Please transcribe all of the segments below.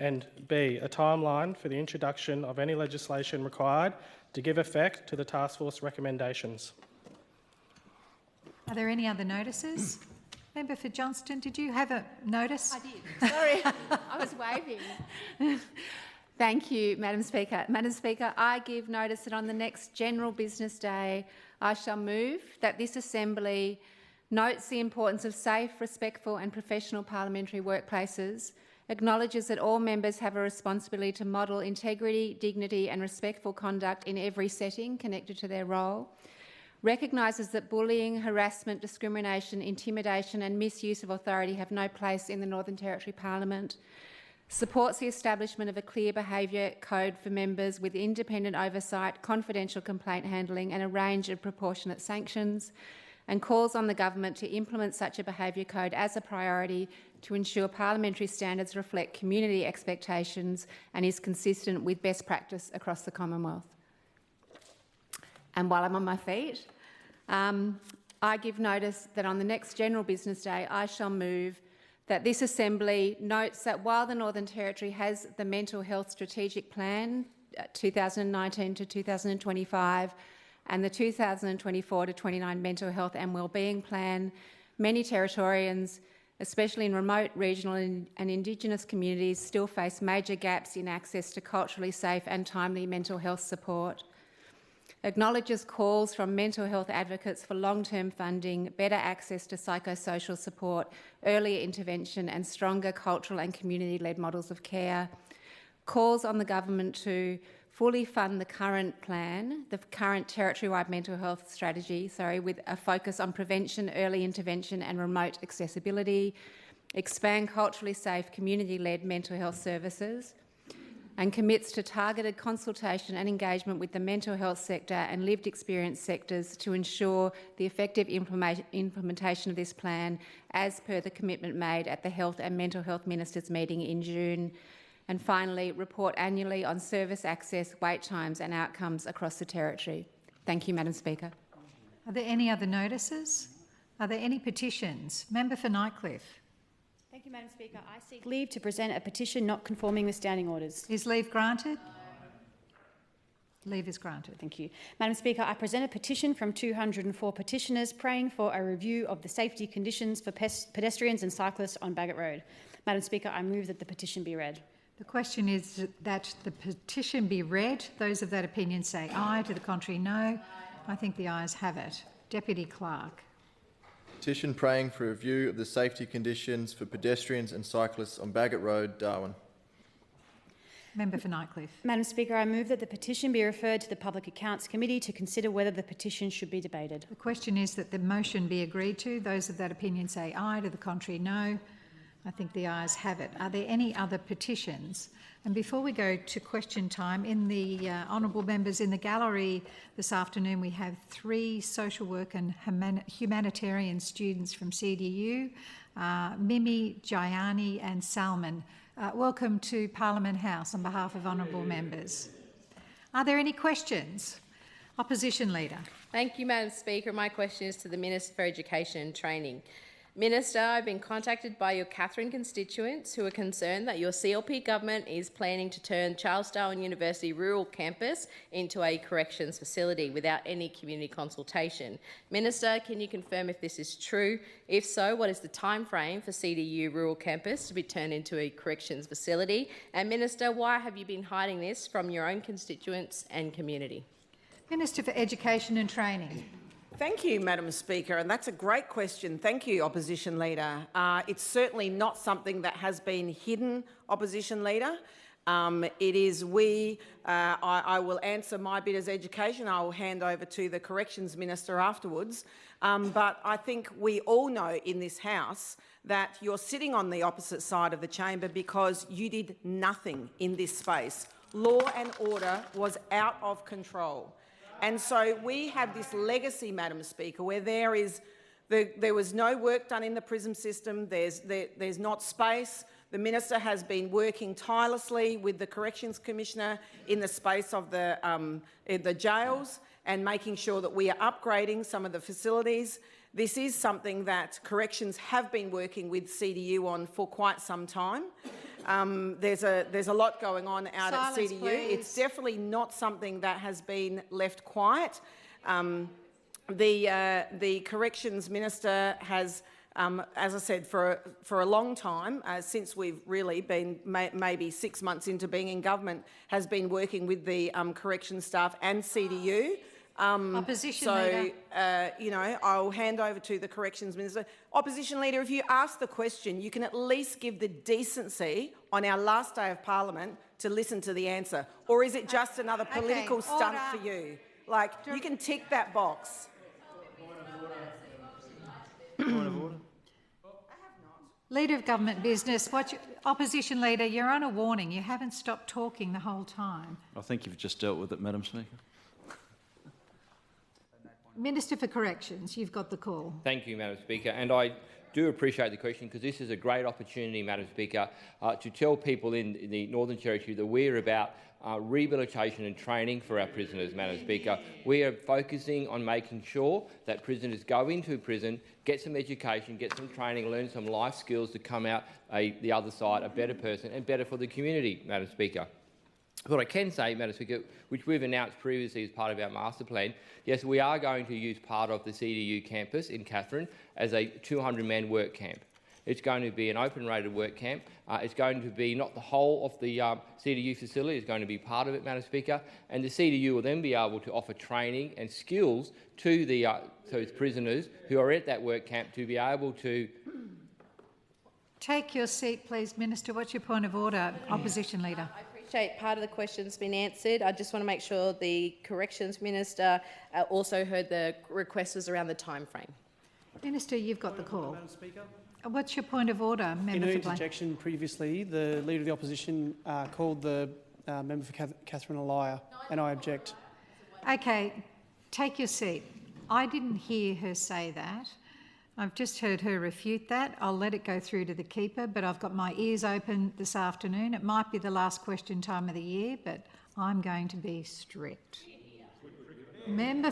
And B, a timeline for the introduction of any legislation required to give effect to the taskforce recommendations. Are there any other notices? Member for Johnston, did you have a notice? I did. Sorry, I was waving. Thank you, Madam Speaker. Madam Speaker, I give notice that on the next general business day, I shall move that this Assembly notes the importance of safe, respectful and professional parliamentary workplaces, acknowledges that all members have a responsibility to model integrity, dignity and respectful conduct in every setting connected to their role, recognises that bullying, harassment, discrimination, intimidation and misuse of authority have no place in the Northern Territory Parliament, supports the establishment of a clear behaviour code for members with independent oversight, confidential complaint handling and a range of proportionate sanctions, and calls on the government to implement such a behaviour code as a priority to ensure parliamentary standards reflect community expectations and is consistent with best practice across the Commonwealth. And while I'm on my feet, I give notice that on the next general business day I shall move that this Assembly notes that while the Northern Territory has the Mental Health Strategic Plan 2019 to 2025 and the 2024 to 29 Mental Health and Wellbeing Plan, many Territorians, especially in remote, regional and Indigenous communities, still face major gaps in access to culturally safe and timely mental health support. Acknowledges calls from mental health advocates for long-term funding, better access to psychosocial support, earlier intervention and stronger cultural and community-led models of care. Calls on the government to fully fund the current plan, the current territory-wide mental health strategy, with a focus on prevention, early intervention and remote accessibility, expand culturally safe community-led mental health services, and commits to targeted consultation and engagement with the mental health sector and lived experience sectors to ensure the effective implementation of this plan as per the commitment made at the Health and Mental Health Ministers meeting in June. And finally, report annually on service access, wait times and outcomes across the Territory. Thank you, Madam Speaker. Are there any other notices? Are there any petitions? Member for Nightcliff. Thank you, Madam Speaker. I seek leave to present a petition not conforming with standing orders. Is leave granted? Leave is granted. Thank you. Madam Speaker, I present a petition from 204 petitioners praying for a review of the safety conditions for pedestrians and cyclists on Bagot Road. Madam Speaker, I move that the petition be read. The question is that the petition be read. Those of that opinion say aye. To the contrary, no. I think the ayes have it. Deputy Clerk. Petition praying for a review of the safety conditions for pedestrians and cyclists on Bagot Road, Darwin. Member for Nightcliff. Madam Speaker, I move that the petition be referred to the Public Accounts Committee to consider whether the petition should be debated. The question is that the motion be agreed to. Those of that opinion say aye. To the contrary, no. I think the ayes have it. Are there any other petitions? And before we go to question time, in the honourable members in the gallery this afternoon, we have 3 social work and humanitarian students from CDU, Mimi, Jayani and Salman. Welcome to Parliament House on behalf of honourable members. Are there any questions? Opposition Leader. Thank you, Madam Speaker. My question is to the Minister for Education and Training. Minister, I've been contacted by your Katherine constituents who are concerned that your CLP government is planning to turn Charles Darwin University Rural Campus into a corrections facility without any community consultation. Minister, can you confirm if this is true? If so, what is the time frame for CDU Rural Campus to be turned into a corrections facility? And Minister, why have you been hiding this from your own constituents and community? Minister for Education and Training. Thank you, Madam Speaker, and that's a great question. Thank you, Opposition Leader. It's certainly not something that has been hidden, Opposition Leader. It is I will answer my bit as education. I will hand over to the Corrections Minister afterwards. But I think we all know in this House that you're sitting on the opposite side of the chamber because you did nothing in this space. Law and order was out of control. And so we have this legacy, Madam Speaker, where there was no work done in the PRISM system, there's not space. The Minister has been working tirelessly with the Corrections Commissioner in the space of the jails and making sure that we are upgrading some of the facilities. This is something that corrections have been working with CDU on for quite some time. There's a lot going on out Silence, at CDU. please. It's definitely not something that has been left quiet. The Corrections Minister has, as I said, for a long time, since we've really been maybe 6 months into being in government, has been working with the correction staff and CDU. Opposition Leader. You know, I'll hand over to the Corrections Minister. Opposition Leader, if you ask the question, you can at least give the decency on our last day of Parliament to listen to the answer. Or is it just another political stunt order. for you? Like, you can tick that box. Leader of Government Business, Opposition Leader, you're on a warning. You haven't stopped talking the whole time. I think you've just dealt with it, Madam Speaker. Minister for Corrections, you've got the call. Thank you, Madam Speaker. And I do appreciate the question because this is a great opportunity, Madam Speaker, to tell people in the Northern Territory that we're about rehabilitation and training for our prisoners, Madam Speaker. We are focusing on making sure that prisoners go into prison, get some education, get some training, learn some life skills to come out the other side a better person and better for the community, Madam Speaker. What I can say, Madam Speaker, which we've announced previously as part of our master plan, yes, we are going to use part of the CDU campus in Katherine as a 200-man work camp. It's going to be an open-rated work camp. It's going to be not the whole of the CDU facility. It's going to be part of it, Madam Speaker. And the CDU will then be able to offer training and skills to the those prisoners who are at that work camp to be able to... Take your seat, please, Minister. What's your point of order, Opposition Leader? I appreciate part of the question's been answered. I just want to make sure the Corrections Minister also heard the requests around the time frame. Minister, you've got the call. Madam Speaker. What's your point of order, In Member her for Blaine? interjection previously, the Leader of the Opposition called the Member for Katherine a liar, and I object. Okay, take your seat. I didn't hear her say that. I've just heard her refute that. I'll let it go through to the keeper, but I've got my ears open this afternoon. It might be the last question time of the year, but I'm going to be strict. Minister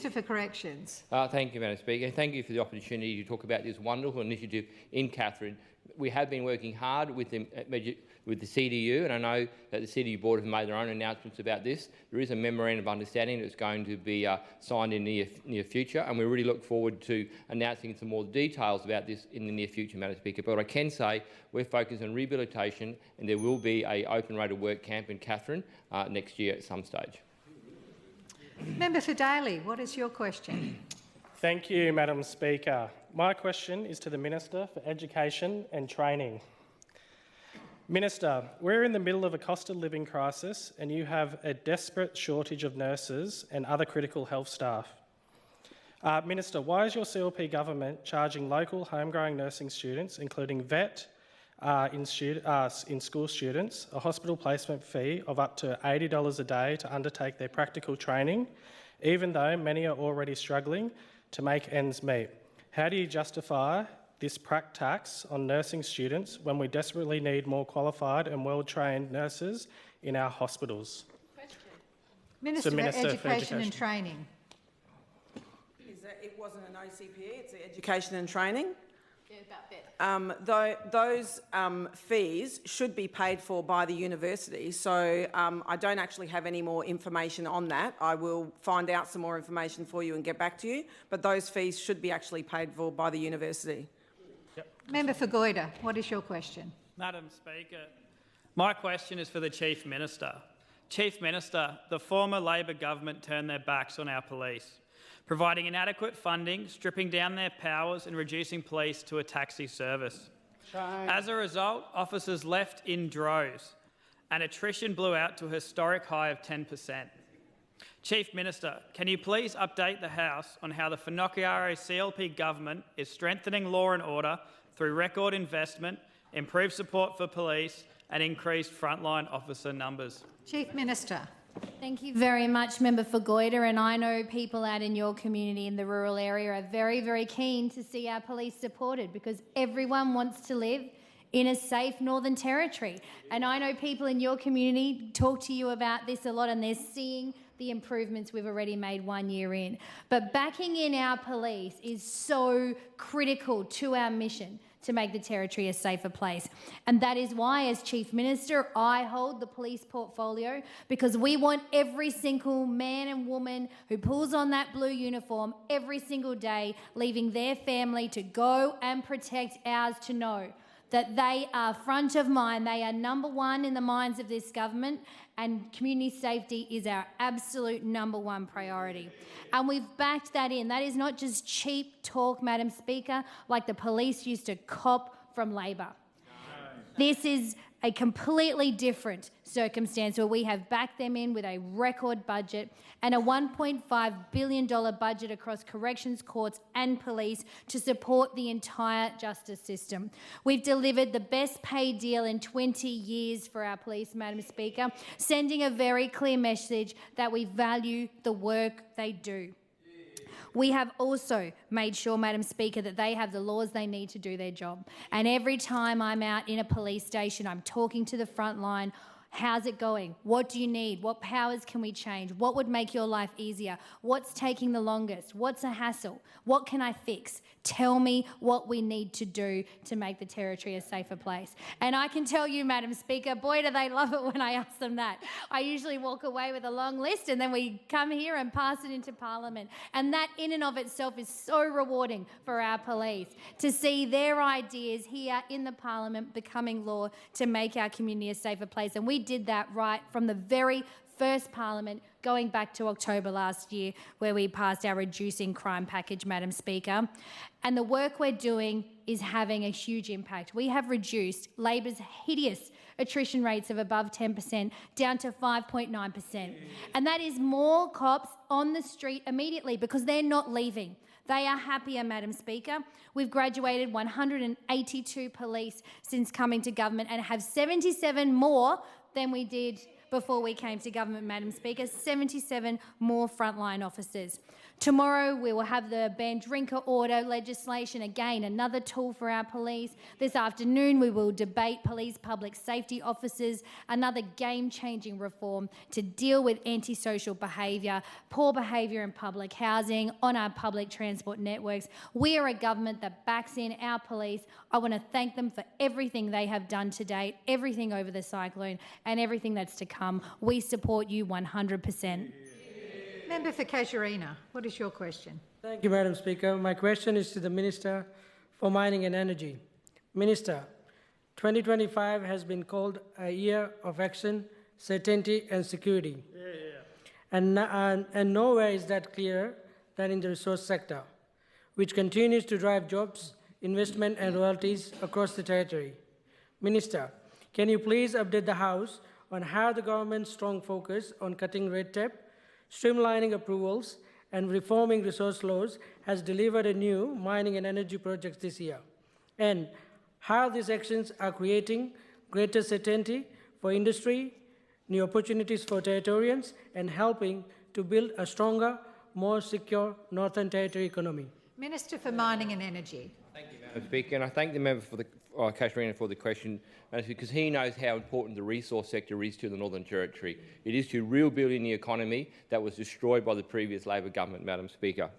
for Corrections. Thank you, Madam Speaker. And thank you for the opportunity to talk about this wonderful initiative in Katherine. We have been working hard with the CDU, and I know that the CDU board have made their own announcements about this. There is a memorandum of understanding that's going to be signed in the near future, and we really look forward to announcing some more details about this in the near future, Madam Speaker. But I can say we're focused on rehabilitation, and there will be an open-rated work camp in Katherine next year at some stage. Member for Daly, what is your question? Thank you, Madam Speaker. My question is to the Minister for Education and Training. Minister, we're in the middle of a cost of living crisis and you have a desperate shortage of nurses and other critical health staff. Minister, why is your CLP government charging local homegrown nursing students, including vet in school students, a hospital placement fee of up to $80 a day to undertake their practical training, even though many are already struggling to make ends meet? How do you justify this prac tax on nursing students when we desperately need more qualified and well-trained nurses in our hospitals? Minister for Education and Training. It wasn't an OCPE, it's Education and Training. Yeah, about that. Those fees should be paid for by the university, so I don't actually have any more information on that. I will find out some more information for you and get back to you, but those fees should be actually paid for by the university. Member for Goyder, what is your question? Madam Speaker, my question is for the Chief Minister. Chief Minister, the former Labor government turned their backs on our police, providing inadequate funding, stripping down their powers and reducing police to a taxi service. As a result, officers left in droves and attrition blew out to a historic high of 10%. Chief Minister, can you please update the House on how the Finocchiaro CLP government is strengthening law and order through record investment, improved support for police and increased frontline officer numbers? Chief Minister. Thank you very much, Member for Goyder, and I know people out in your community in the rural area are very, very keen to see our police supported because everyone wants to live in a safe Northern Territory. And I know people in your community talk to you about this a lot and they're seeing the improvements we've already made 1 year in. But backing in our police is so critical to our mission to make the Territory a safer place. And that is why, as Chief Minister, I hold the police portfolio, because we want every single man and woman who pulls on that blue uniform every single day, leaving their family to go and protect ours, to know that they are front of mind. They are number one in the minds of this government, and community safety is our absolute number one priority. And we've backed that in. That is not just cheap talk, Madam Speaker, like the police used to cop from Labor. This is a completely different circumstance where we have backed them in with a record budget and a $1.5 billion budget across corrections, courts and police to support the entire justice system. We've delivered the best pay deal in 20 years for our police, Madam Speaker, sending a very clear message that we value the work they do. We have also made sure, Madam Speaker, that they have the laws they need to do their job. And every time I'm out in a police station, I'm talking to the front line. How's it going? What do you need? What powers can we change? What would make your life easier? What's taking the longest? What's a hassle? What can I fix? Tell me what we need to do to make the Territory a safer place. And I can tell you, Madam Speaker, boy, do they love it when I ask them that. I usually walk away with a long list and then we come here and pass it into Parliament. And that in and of itself is so rewarding for our police, to see their ideas here in the Parliament becoming law to make our community a safer place. And we did that right from the very first Parliament, going back to October last year, where we passed our Reducing Crime package, Madam Speaker. And the work we're doing is having a huge impact. We have reduced Labor's hideous attrition rates of above 10% down to 5.9%. And that is more cops on the street immediately, because they're not leaving. They are happier, Madam Speaker. We've graduated 182 police since coming to government and have 77 more than we did before we came to government, Madam Speaker, 77 more frontline officers. Tomorrow we will have the banned drinker order legislation, again another tool for our police. This afternoon we will debate police public safety officers, another game-changing reform to deal with antisocial behaviour, poor behaviour in public housing, on our public transport networks. We are a government that backs in our police. I want to thank them for everything they have done to date, everything over the cyclone and everything that's to come. We support you 100%. Member for Casuarina, what is your question? Thank you, Madam Speaker. My question is to the Minister for Mining and Energy. Minister, 2025 has been called a year of action, certainty and security. And nowhere is that clearer than in the resource sector, which continues to drive jobs, investment and royalties across the Territory. Minister, can you please update the House on how the government's strong focus on cutting red tape, streamlining approvals and reforming resource laws has delivered a new mining and energy projects this year, and how these actions are creating greater certainty for industry, new opportunities for Territorians, and helping to build a stronger, more secure Northern Territory economy. Minister for Mining and Energy. Thank you, Madam Speaker, and I thank the member for the Casuarina for the question, because he knows how important the resource sector is to the Northern Territory. It is to rebuilding the economy that was destroyed by the previous Labor government, Madam Speaker.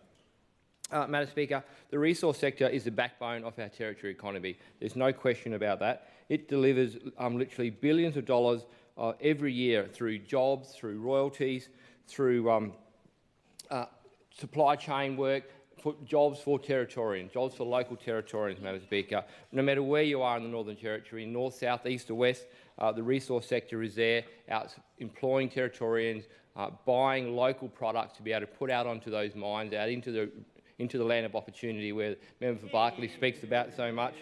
Madam Speaker, the resource sector is the backbone of our Territory economy. There's no question about that. It delivers literally billions of dollars every year through jobs, through royalties, through supply chain work, for jobs for Territorians, jobs for local Territorians, Madam Speaker. No matter where you are in the Northern Territory, north, south, east or west, the resource sector is there, out employing Territorians, buying local products to be able to put out onto those mines, out into the land of opportunity where Member for Barkly speaks about so much.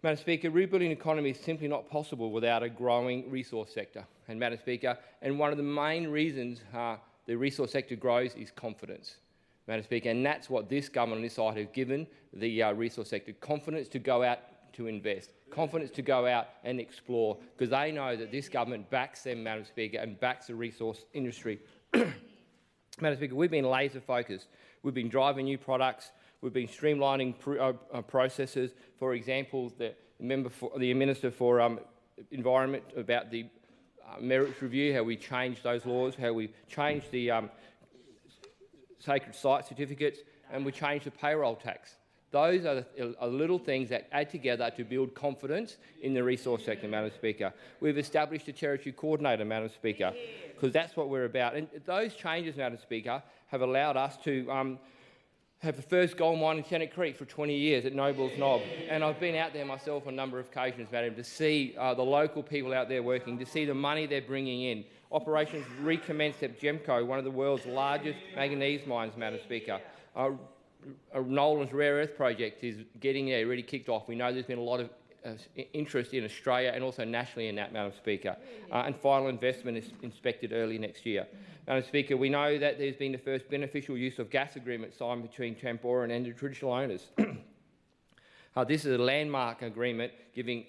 Madam Speaker, rebuilding the economy is simply not possible without a growing resource sector. And Madam Speaker, and one of the main reasons the resource sector grows is confidence. Madam Speaker, and that's what this government on this side have given the resource sector, confidence to go out to invest, confidence to go out and explore, because they know that this government backs them, Madam Speaker, and backs the resource industry. Madam Speaker, we've been laser focused. We've been driving new products. We've been streamlining processes. For example, the Minister for Environment about the merits review, how we changed those laws, how we changed the sacred site certificates, and we changed the payroll tax. Those are little things that add together to build confidence in the resource sector, Madam Speaker. We've established a territory coordinator, Madam Speaker, because that's what we're about. And those changes, Madam Speaker, have allowed us to have the first gold mine in Tennant Creek for 20 years at Nobles Knob. And I've been out there myself on a number of occasions, Madam, to see the local people out there working, to see the money they're bringing in. Operations recommenced at GEMCO, one of the world's largest manganese mines, Madam Speaker. Nolan's Rare Earth project is getting there, already kicked off. We know there's been a lot of interest in Australia and also nationally in that, Madam Speaker. And final investment is expected early next year. Madam Speaker, we know that there's been the first beneficial use of gas agreement signed between Tamboran and the traditional owners. This is a landmark agreement giving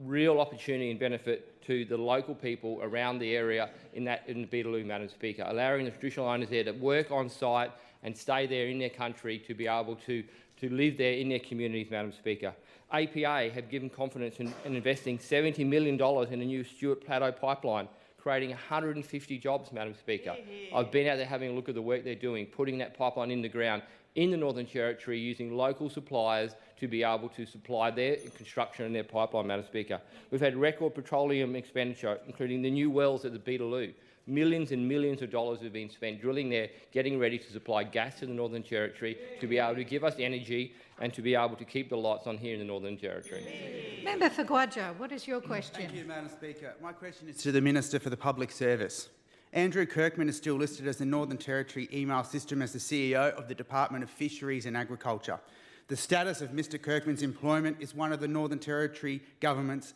real opportunity and benefit to the local people around the area in the Beetaloo, Madam Speaker, allowing the traditional owners there to work on site and stay there in their country to be able to live there in their communities, Madam Speaker. APA have given confidence in investing $70 million in the new Stuart Plateau pipeline, creating 150 jobs, Madam Speaker. I've been out there having a look at the work they're doing, putting that pipeline in the ground in the Northern Territory, using local suppliers to be able to supply their construction and their pipeline, Madam Speaker. We've had record petroleum expenditure, including the new wells at the Beetaloo. Millions and millions of dollars have been spent drilling there, getting ready to supply gas to the Northern Territory, to be able to give us energy and to be able to keep the lights on here in the Northern Territory. Member for Guadja, what is your question? Thank you, Madam Speaker. My question is to the Minister for the Public Service. Andrew Kirkman is still listed as the Northern Territory email system as the CEO of the Department of Fisheries and Agriculture. The status of Mr Kirkman's employment is one of the Northern Territory government's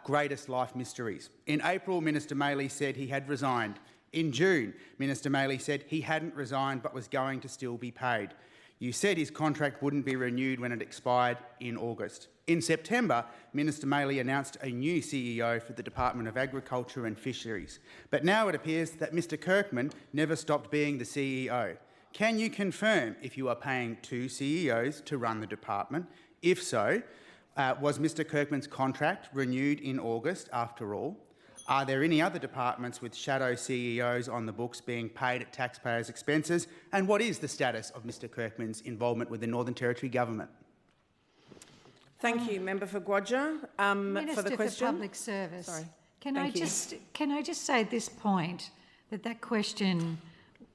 greatest life mysteries. In April, Minister Maley said he had resigned. In June, Minister Maley said he hadn't resigned but was going to still be paid. You said his contract wouldn't be renewed when it expired in August. In September, Minister Maley announced a new CEO for the Department of Agriculture and Fisheries. But now it appears that Mr Kirkman never stopped being the CEO. Can you confirm if you are paying two CEOs to run the department? If so, was Mr Kirkman's contract renewed in August after all? Are there any other departments with shadow CEOs on the books being paid at taxpayers' expenses? And what is the status of Mr Kirkman's involvement with the Northern Territory Government? Thank you, Member for Guadja. Minister for the question. for Public Service. Sorry. Can I just say at this point that question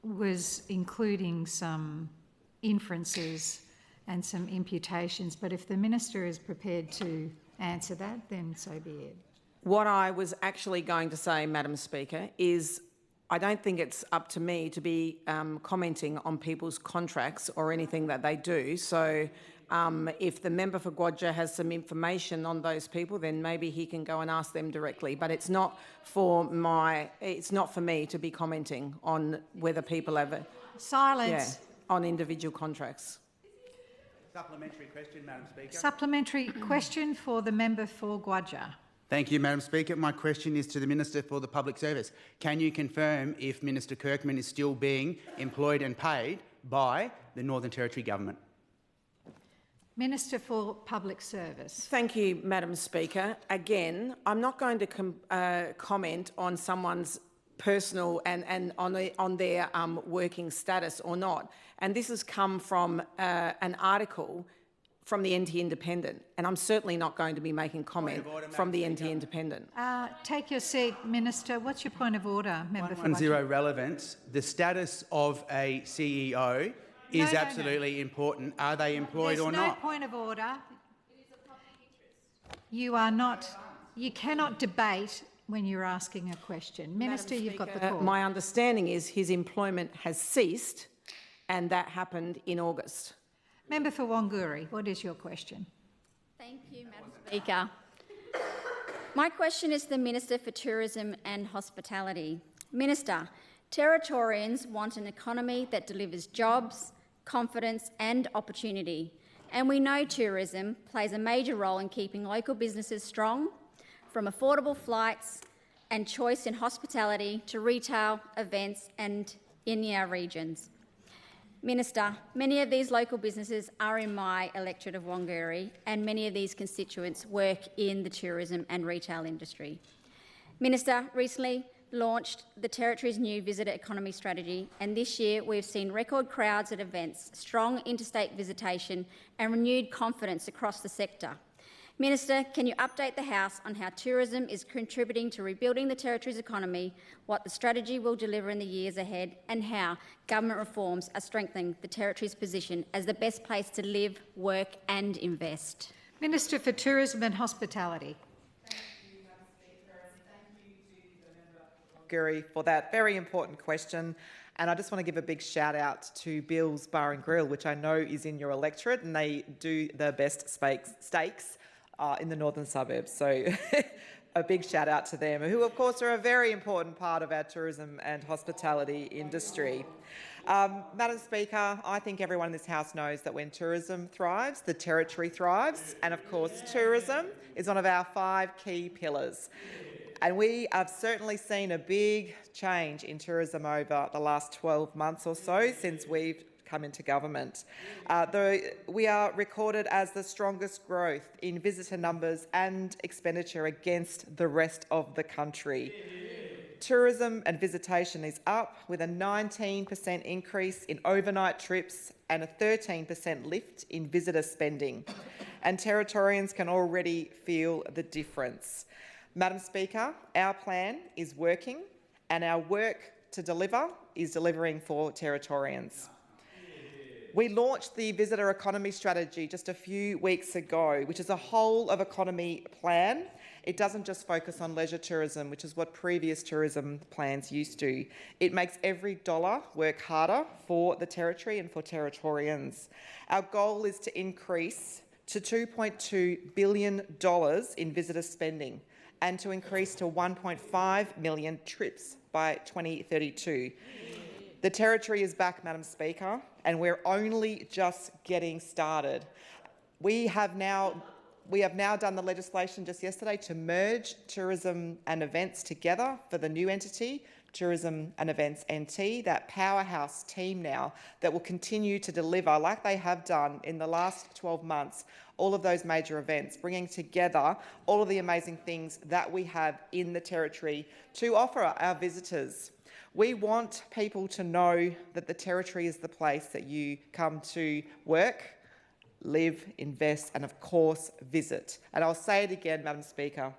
was including some inferences and some imputations, but if the Minister is prepared to answer that, then so be it. What I was actually going to say, Madam Speaker, is I don't think it's up to me to be commenting on people's contracts or anything that they do. So if the member for Guadja has some information on those people, then maybe he can go and ask them directly. But it's not for me to be commenting on whether people have Silence. on individual contracts. Supplementary question, Madam Speaker. Supplementary question for the member for Guadja. Thank you, Madam Speaker. My question is to the Minister for the Public Service. Can you confirm if Minister Kirkman is still being employed and paid by the Northern Territory Government? Minister for Public Service. Thank you, Madam Speaker. Again, I'm not going to comment on someone's personal and on their working status or not. And this has come from an article from the NT Independent, and I'm certainly not going to be making comment from the NT Independent. Take your seat, Minister. What's your point of order, member for 110 relevance. The status of a CEO is absolutely important. Are they employed or not? There's no point of order. You are not. You cannot debate when you're asking a question. Minister, you've got the call. My understanding is his employment has ceased, and that happened in August. Member for Wanguri, what is your question? Thank you, Madam Speaker. My question is to the Minister for Tourism and Hospitality. Minister, Territorians want an economy that delivers jobs, confidence and opportunity. And we know tourism plays a major role in keeping local businesses strong, from affordable flights and choice in hospitality to retail, events and in our regions. Minister, many of these local businesses are in my electorate of Wanguri, and many of these constituents work in the tourism and retail industry. Minister, recently launched the Territory's new visitor economy strategy, and this year we've seen record crowds at events, strong interstate visitation and renewed confidence across the sector. Minister, can you update the House on how tourism is contributing to rebuilding the Territory's economy, what the strategy will deliver in the years ahead, and how government reforms are strengthening the Territory's position as the best place to live, work and invest? Minister for Tourism and Hospitality. For that very important question. And I just want to give a big shout out to Bill's Bar and Grill, which I know is in your electorate, and they do the best steaks in the northern suburbs. So a big shout out to them, who of course are a very important part of our tourism and hospitality industry. Madam Speaker, I think everyone in this House knows that when tourism thrives, the Territory thrives. And of course, tourism is one of our 5 key pillars. And we have certainly seen a big change in tourism over the last 12 months or so since we've come into government. We are recorded as the strongest growth in visitor numbers and expenditure against the rest of the country. Tourism and visitation is up, with a 19% increase in overnight trips and a 13% lift in visitor spending. And Territorians can already feel the difference. Madam Speaker, our plan is working, and our work to deliver is delivering for Territorians. We launched the Visitor Economy Strategy just a few weeks ago, which is a whole-of-economy plan. It doesn't just focus on leisure tourism, which is what previous tourism plans used to. It makes every dollar work harder for the Territory and for Territorians. Our goal is to increase to $2.2 billion in visitor spending, and to increase to 1.5 million trips by 2032. The Territory is back, Madam Speaker, and we're only just getting started. We have now done the legislation just yesterday to merge tourism and events together for the new entity, Tourism and Events NT, that powerhouse team now that will continue to deliver, like they have done in the last 12 months, all of those major events, bringing together all of the amazing things that we have in the Territory to offer our visitors. We want people to know that the Territory is the place that you come to work, live, invest and, of course, visit. And I'll say it again, Madam Speaker,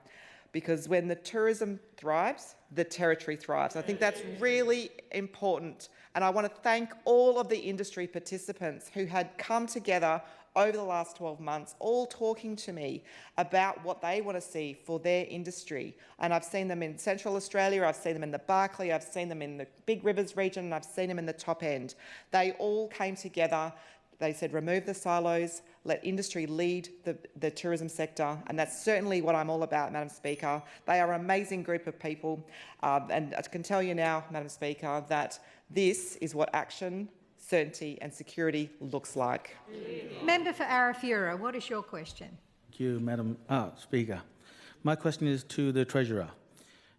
because when the tourism thrives, the Territory thrives. I think that's really important. And I want to thank all of the industry participants who had come together over the last 12 months, all talking to me about what they want to see for their industry. And I've seen them in Central Australia, I've seen them in the Barkly, I've seen them in the Big Rivers region, and I've seen them in the top end. They all came together. They said, remove the silos, let industry lead the tourism sector, and that's certainly what I'm all about, Madam Speaker. They are an amazing group of people, and I can tell you now, Madam Speaker, that this is what action, certainty and security looks like. Member for Arafura, what is your question? Thank you, Madam Speaker. My question is to the Treasurer.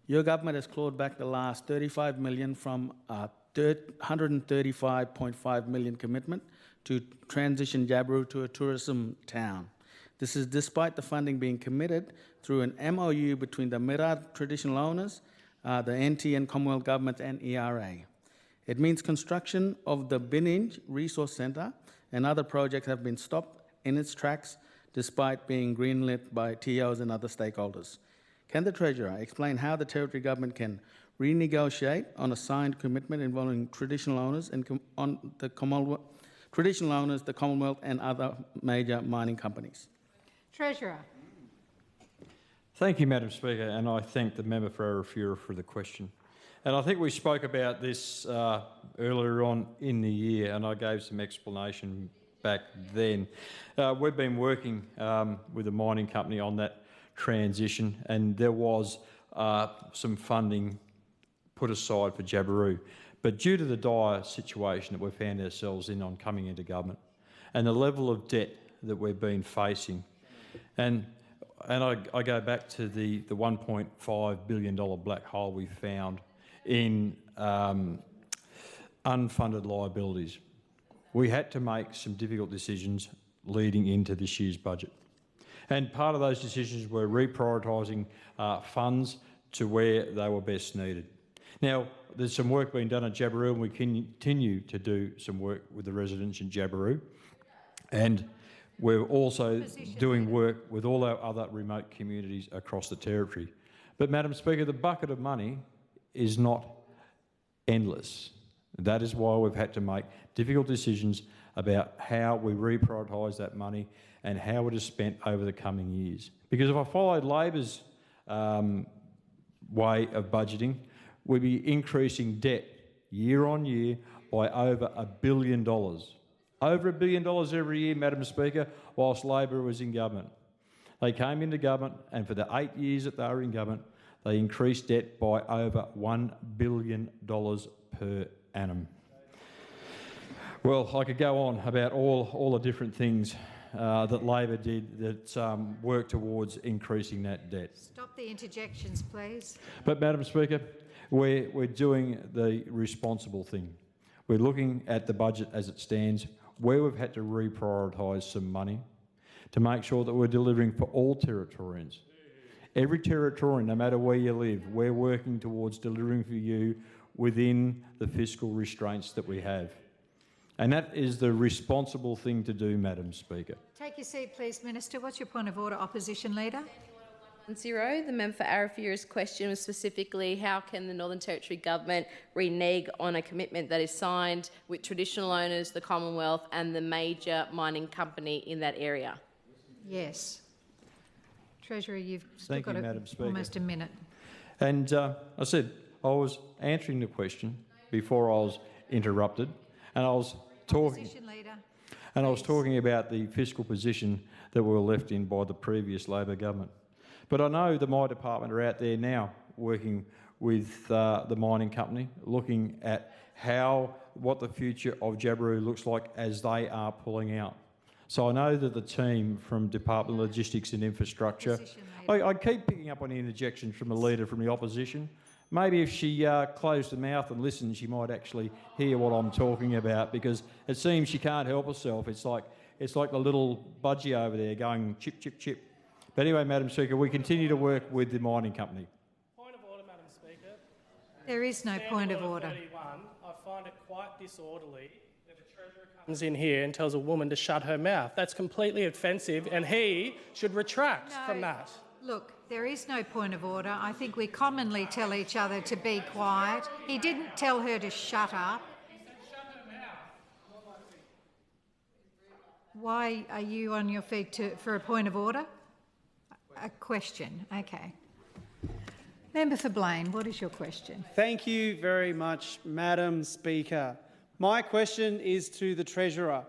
Your government has clawed back the last $35 million from a $135.5 million commitment to transition Jabiru to a tourism town. This is despite the funding being committed through an MOU between the Mirarr traditional owners, the NT and Commonwealth governments and ERA. It means construction of the Bininj Resource Centre and other projects have been stopped in its tracks despite being greenlit by TOs and other stakeholders. Can the Treasurer explain how the Territory Government can renegotiate on a signed commitment involving traditional owners and the Commonwealth and other major mining companies? Treasurer. Thank you, Madam Speaker, and I thank the member for Arafura for the question. And I think we spoke about this earlier on in the year, and I gave some explanation back then. We've been working with a mining company on that transition, and there was some funding put aside for Jabiru. But due to the dire situation that we found ourselves in on coming into government and the level of debt that we've been facing, and I go back to the $1.5 billion black hole we found in unfunded liabilities. We had to make some difficult decisions leading into this year's budget. And part of those decisions were reprioritising funds to where they were best needed. Now, there's some work being done at Jabiru, and we continue to do some work with the residents in Jabiru. And we're also doing work with all our other remote communities across the Territory. But, Madam Speaker, the bucket of money is not endless. That is why we've had to make difficult decisions about how we reprioritise that money and how it is spent over the coming years. Because if I followed Labor's way of budgeting, we'd be increasing debt year on year by over $1 billion. Over $1 billion every year, Madam Speaker, whilst Labor was in government. They came into government, and for the 8 years that they were in government, they increased debt by over $1 billion per annum. Well, I could go on about all the different things that Labor did that worked towards increasing that debt. Stop the interjections, please. But, Madam Speaker, we're doing the responsible thing. We're looking at the budget as it stands, where we've had to reprioritise some money to make sure that we're delivering for all Territorians. Every Territorian, no matter where you live, we're working towards delivering for you within the fiscal restraints that we have. And that is the responsible thing to do, Madam Speaker. Take your seat, please, Minister. What's your point of order, Opposition Leader? 1-0. The member for Arafura's question was specifically how can the Northern Territory Government renege on a commitment that is signed with traditional owners, the Commonwealth and the major mining company in that area? Yes. Treasurer, you've still got almost a minute. And I said I was answering the question before I was interrupted, and I was talking. And I was talking about the fiscal position that we were left in by the previous Labor government. But I know that my department are out there now working with the mining company, looking at what the future of Jabiru looks like as they are pulling out. So I know that the team from Department of Logistics and Infrastructure, I keep picking up on the interjections from a leader from the opposition. Maybe if she closed her mouth and listened, she might actually hear what I'm talking about, because it seems she can't help herself. It's like the little budgie over there going chip, chip, chip. But anyway, Madam Speaker, we continue to work with the mining company. Point of order, Madam Speaker. There is no point of order. 31, I find it quite disorderly that the Treasurer comes in here and tells a woman to shut her mouth. That's completely offensive, and he should retract from that. Look, there is no point of order. I think we commonly tell each other to be quiet. He didn't tell her to shut up. Why are you on your feet for a point of order? A question, okay. Member for Blaine, what is your question? Thank you very much, Madam Speaker. My question is to the Treasurer.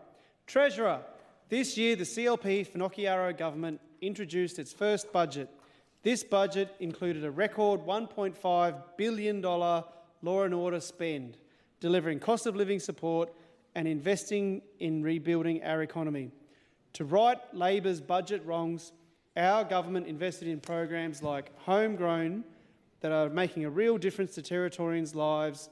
Treasurer, this year the CLP Finocchiaro government introduced its first budget. This budget included a record $1.5 billion law and order spend, delivering cost of living support and investing in rebuilding our economy. To right Labor's budget wrongs, our government invested in programs like Homegrown that are making a real difference to Territorians' lives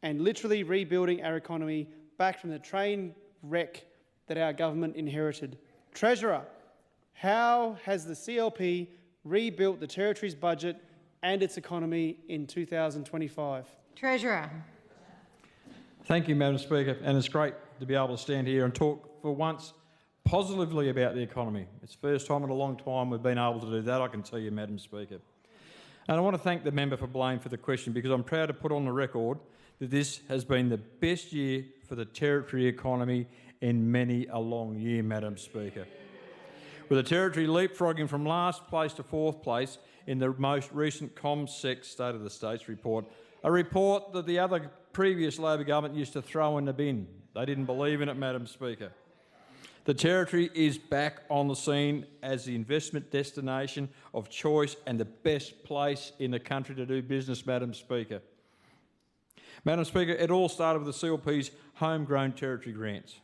and literally rebuilding our economy back from the train wreck that our government inherited. Treasurer, how has the CLP rebuilt the Territory's budget and its economy in 2025? Treasurer. Thank you, Madam Speaker, and it's great to be able to stand here and talk for once positively about the economy. It's the first time in a long time we've been able to do that, I can tell you, Madam Speaker. And I want to thank the member for Blaine for the question, because I'm proud to put on the record that this has been the best year for the Territory economy in many a long year, Madam Speaker. With the Territory leapfrogging from last place to fourth place in the most recent ComSec State of the States report, a report that the other previous Labor government used to throw in the bin. They didn't believe in it, Madam Speaker. The Territory is back on the scene as the investment destination of choice and the best place in the country to do business, Madam Speaker. Madam Speaker, it all started with the CLP's homegrown Territory grants.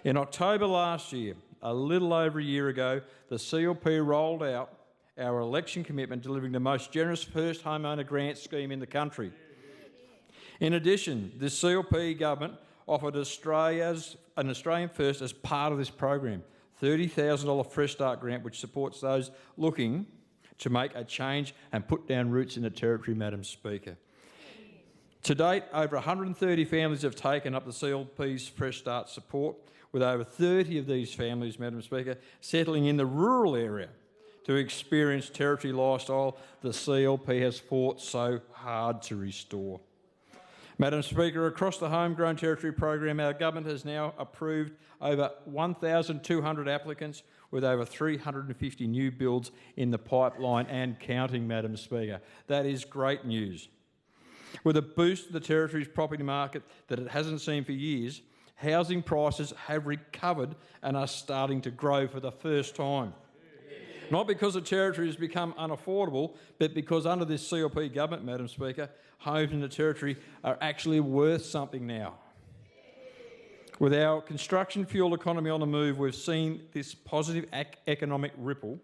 In October last year, a little over a year ago, the CLP rolled out our election commitment, delivering the most generous first homeowner grant scheme in the country. In addition, the CLP government offered an Australian first as part of this program, $30,000 Fresh Start grant, which supports those looking to make a change and put down roots in the Territory, Madam Speaker. To date, over 130 families have taken up the CLP's Fresh Start support, with over 30 of these families, Madam Speaker, settling in the rural area to experience Territory lifestyle the CLP has fought so hard to restore. Madam Speaker, across the Homegrown Territory program, our government has now approved over 1,200 applicants, with over 350 new builds in the pipeline and counting, Madam Speaker. That is great news. With a boost to the Territory's property market that it hasn't seen for years, housing prices have recovered and are starting to grow for the first time. Not because the Territory has become unaffordable, but because under this CLP government, Madam Speaker, homes in the Territory are actually worth something now. With our construction fuel economy on the move, we've seen this positive economic ripple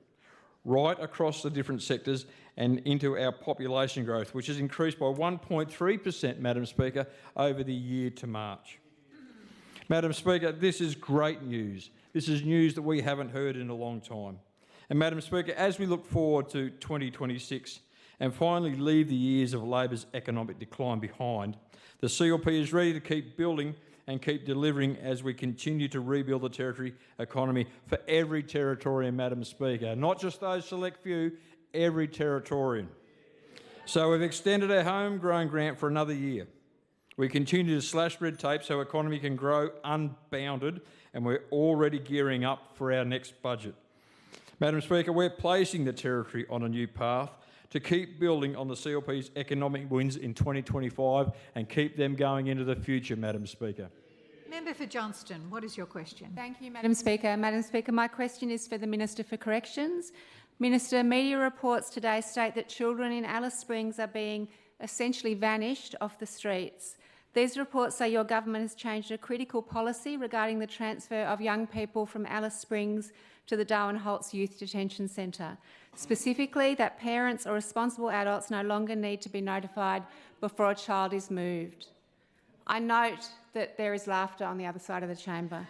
right across the different sectors and into our population growth, which has increased by 1.3%, Madam Speaker, over the year to March. Madam Speaker, this is great news. This is news that we haven't heard in a long time. And Madam Speaker, as we look forward to 2026 and finally leave the years of Labor's economic decline behind, the CLP is ready to keep building and keep delivering as we continue to rebuild the Territory economy for every Territorian, Madam Speaker, not just those select few, every Territorian. So we've extended our homegrown grant for another year. We continue to slash red tape so our economy can grow unbounded, and we're already gearing up for our next budget. Madam Speaker, we're placing the Territory on a new path to keep building on the CLP's economic wins in 2025 and keep them going into the future, Madam Speaker. Member for Johnston, what is your question? Thank you, Madam Speaker. Madam Speaker, my question is for the Minister for Corrections. Minister, media reports today state that children in Alice Springs are being essentially vanished off the streets. These reports say your government has changed a critical policy regarding the transfer of young people from Alice Springs to the Darwin Holtz Youth Detention Centre, specifically that parents or responsible adults no longer need to be notified before a child is moved. I note that there is laughter on the other side of the chamber.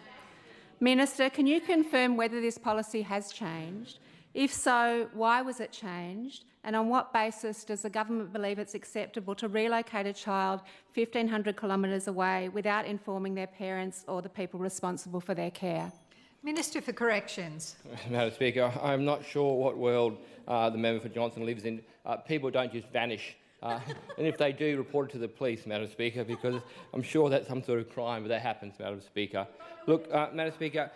Minister, can you confirm whether this policy has changed? If so, why was it changed? And on what basis does the government believe it's acceptable to relocate a child 1,500 kilometres away without informing their parents or the people responsible for their care? Minister for Corrections. Madam Speaker, I'm not sure what world the member for Johnston lives in. People don't just vanish. And if they do, report it to the police, Madam Speaker, because I'm sure that's some sort of crime, but that happens, Madam Speaker. Look, Madam Speaker,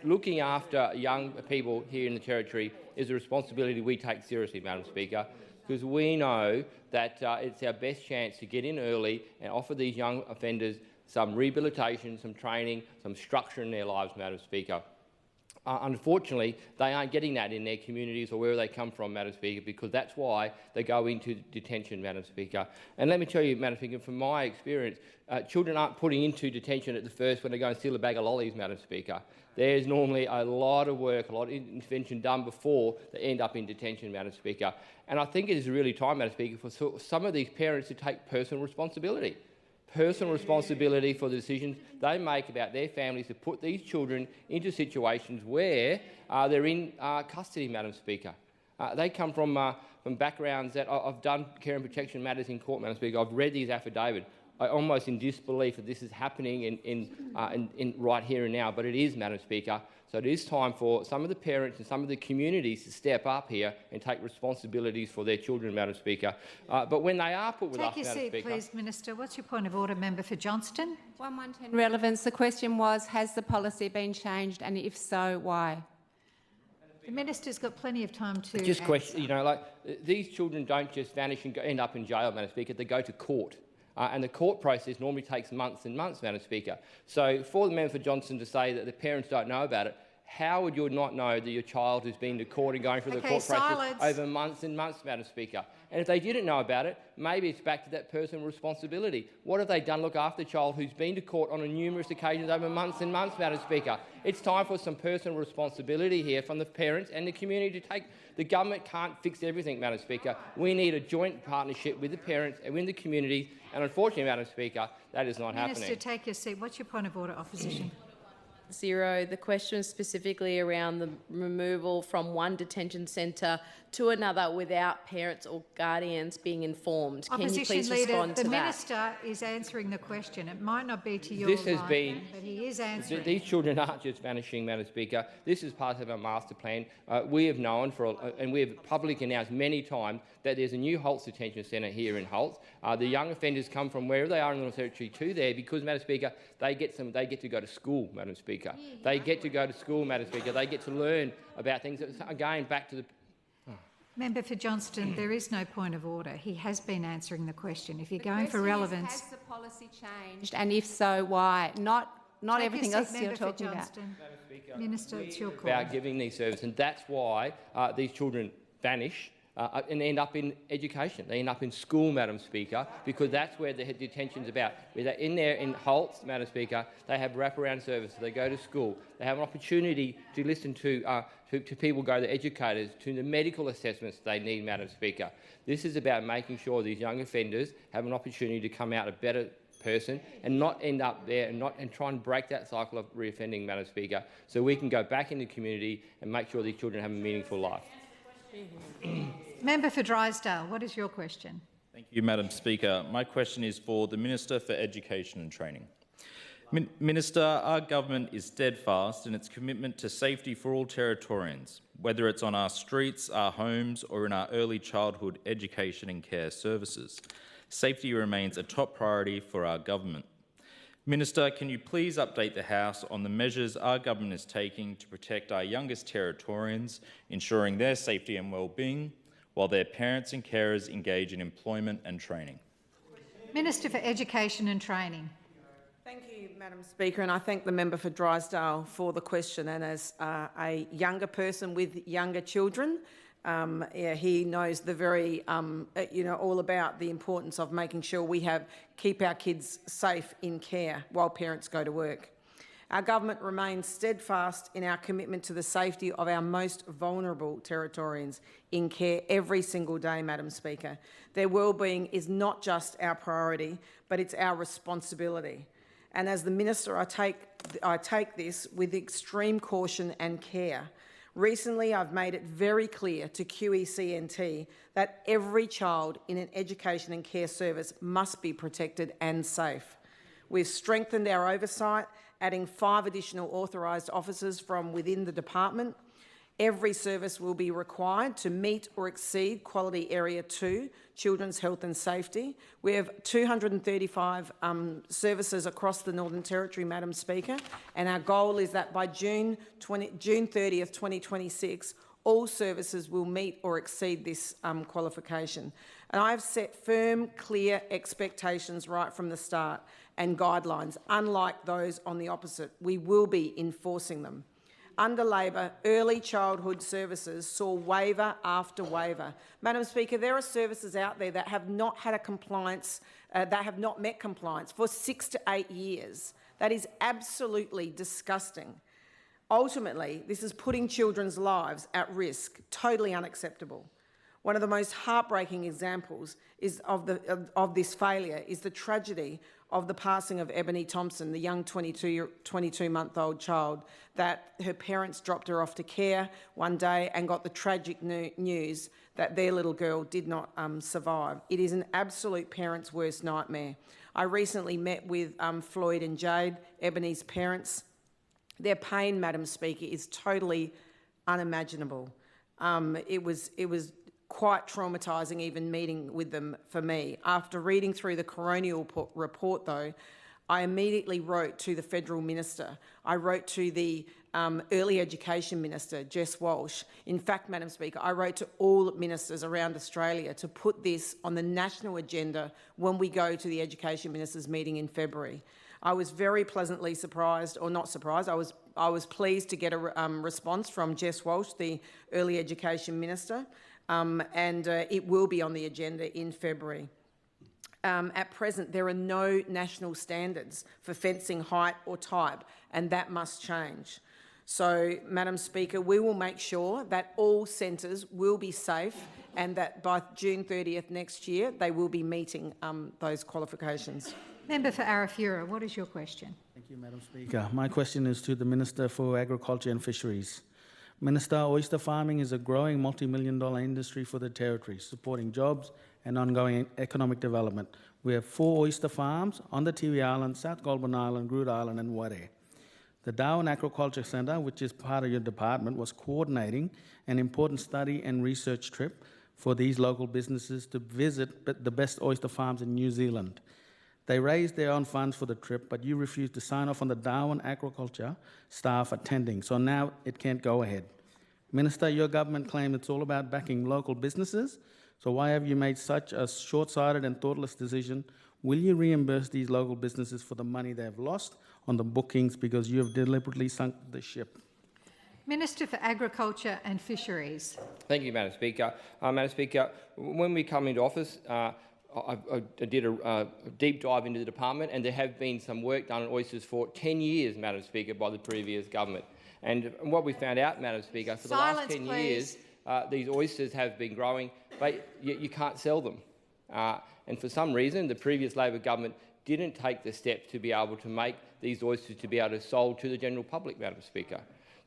looking after young people here in the Territory is a responsibility we take seriously, Madam Speaker, because we know that it's our best chance to get in early and offer these young offenders some rehabilitation, some training, some structure in their lives, Madam Speaker. Unfortunately, they aren't getting that in their communities or wherever they come from, Madam Speaker, because that's why they go into detention, Madam Speaker. And let me tell you, Madam Speaker, from my experience, children aren't putting into detention at the first when they go and steal a bag of lollies, Madam Speaker. There's normally a lot of work, a lot of intervention done before they end up in detention, Madam Speaker. And I think it is really time, Madam Speaker, for some of these parents to take personal responsibility for the decisions they make about their families to put these children into situations where they're in custody, Madam Speaker. They come from backgrounds that I've done care and protection matters in court, Madam Speaker. I've read these affidavits. I'm almost in disbelief that this is happening in right here and now, but it is, Madam Speaker. So it is time for some of the parents and some of the communities to step up here and take responsibilities for their children, Madam Speaker. But when they are put with us, Madam Speaker... Take your seat, please, Minister. What's your point of order, member for Johnston? 1110 relevance. The question was, has the policy been changed, and if so, why? The minister's got plenty of time to Just answer. question, these children don't just vanish and end up in jail, Madam Speaker. They go to court. And the court process normally takes months and months, Madam Speaker. So for the member for Johnston to say that the parents don't know about it, how would you not know that your child has been to court and going through the court process over months and months, Madam Speaker? And if they didn't know about it, maybe it's back to that personal responsibility. What have they done to look after the child who's been to court on numerous occasions over months and months, Madam Speaker? It's time for some personal responsibility here from the parents and the community to take. The government can't fix everything, Madam Speaker. We need a joint partnership with the parents and with the community, and unfortunately, Madam Speaker, that is not happening. Minister, take your seat. What's your point of order, opposition? 0. The question is specifically around the removal from one detention centre to another without parents or guardians being informed. Can you please respond to the that? Minister is answering the question. It might not be to your This has liking, been- but he is answering. These children aren't just vanishing, Madam Speaker. This is part of our master plan. We have known and we have publicly announced many times that there's a new Holtz Detention Centre here in Holtz. The young offenders come from wherever they are in the Northern Territory to there because, Madam Speaker, they get to go to school, Madam Speaker. They get to go to school, Madam Speaker. They get to learn about things. Again, back to the... Member for Johnston, there is no point of order. He has been answering the question. If you're going for relevance... Has the policy changed? And if so, why? Not Take everything your else seat, you're Member for talking about. Johnston. Minister, it's your call. About giving these services, and that's why these children vanish and end up in education. They end up in school, Madam Speaker, because that's where the detention's about. Where they're in there in Holtz, Madam Speaker, they have wraparound services. They go to school. They have an opportunity to listen to people, go to educators, to the medical assessments they need, Madam Speaker. This is about making sure these young offenders have an opportunity to come out a better person and not end up there and try and break that cycle of reoffending, Madam Speaker, so we can go back in the community and make sure these children have a meaningful life. Member for Drysdale, what is your question? Thank you, Madam Speaker. My question is for the Minister for Education and Training. Minister, our government is steadfast in its commitment to safety for all Territorians, whether it's on our streets, our homes, or in our early childhood education and care services. Safety remains a top priority for our government. Minister, can you please update the House on the measures our government is taking to protect our youngest Territorians, ensuring their safety and well-being, while their parents and carers engage in employment and training? Minister for Education and Training. Thank you, Madam Speaker, and I thank the member for Drysdale for the question. And as a younger person with younger children, he knows the very, all about the importance of making sure we keep our kids safe in care while parents go to work. Our government remains steadfast in our commitment to the safety of our most vulnerable Territorians in care every single day, Madam Speaker. Their wellbeing is not just our priority, but it's our responsibility. And as the Minister, I take this with extreme caution and care. Recently, I've made it very clear to QECNT that every child in an education and care service must be protected and safe. We've strengthened our oversight, adding 5 additional authorised officers from within the department. Every service will be required to meet or exceed Quality Area 2, Children's Health and Safety. We have 235 services across the Northern Territory, Madam Speaker, and our goal is that by June 30th, 2026, all services will meet or exceed this qualification. And I have set firm, clear expectations right from the start and guidelines. Unlike those on the opposite, we will be enforcing them. Under Labor, early childhood services saw waiver after waiver. Madam Speaker, there are services out there that have not had a compliance, that have not met compliance for 6 to 8 years. That is absolutely disgusting. Ultimately, this is putting children's lives at risk, totally unacceptable. One of the most heartbreaking examples of this failure is the tragedy of the passing of Ebony Thompson, the young 22-month-old child, that her parents dropped her off to care one day and got the tragic news that their little girl did not survive. It is an absolute parent's worst nightmare. I recently met with Floyd and Jade, Ebony's parents. Their pain, Madam Speaker, is totally unimaginable. It was quite traumatising even meeting with them for me. After reading through the coronial report, though, I immediately wrote to the Federal Minister. I wrote to the Early Education Minister, Jess Walsh. In fact, Madam Speaker, I wrote to all ministers around Australia to put this on the national agenda when we go to the Education Ministers meeting in February. I was very pleasantly surprised, or not surprised, I was pleased to get a response from Jess Walsh, the Early Education Minister, and it will be on the agenda in February. At present, there are no national standards for fencing height or type, and that must change. So, Madam Speaker, we will make sure that all centres will be safe and that by June 30th next year, they will be meeting those qualifications. Member for Arafura, what is your question? Thank you, Madam Speaker. My question is to the Minister for Agriculture and Fisheries. Minister, oyster farming is a growing multi-million-dollar industry for the Territory, supporting jobs and ongoing economic development. We have 4 oyster farms on the Tiwi Island, South Goulburn Island, Groote Island and Ware. The Darwin Aquaculture Centre, which is part of your department, was coordinating an important study and research trip for these local businesses to visit the best oyster farms in New Zealand. They raised their own funds for the trip, but you refused to sign off on the Darwin Aquaculture staff attending, so now it can't go ahead. Minister, your government claims it's all about backing local businesses, so why have you made such a short-sighted and thoughtless decision? Will you reimburse these local businesses for the money they have lost on the bookings because you have deliberately sunk the ship? Minister for Agriculture and Fisheries. Thank you, Madam Speaker. Madam Speaker, when we come into office, I did a deep dive into the department, and there have been some work done on oysters for 10 years, Madam Speaker, by the previous government. And what we found out, Madam Speaker, for the last 10 years, these oysters have been growing, but you can't sell them. And for some reason, the previous Labor government didn't take the steps to be able to make these oysters to be able to sold to the general public, Madam Speaker.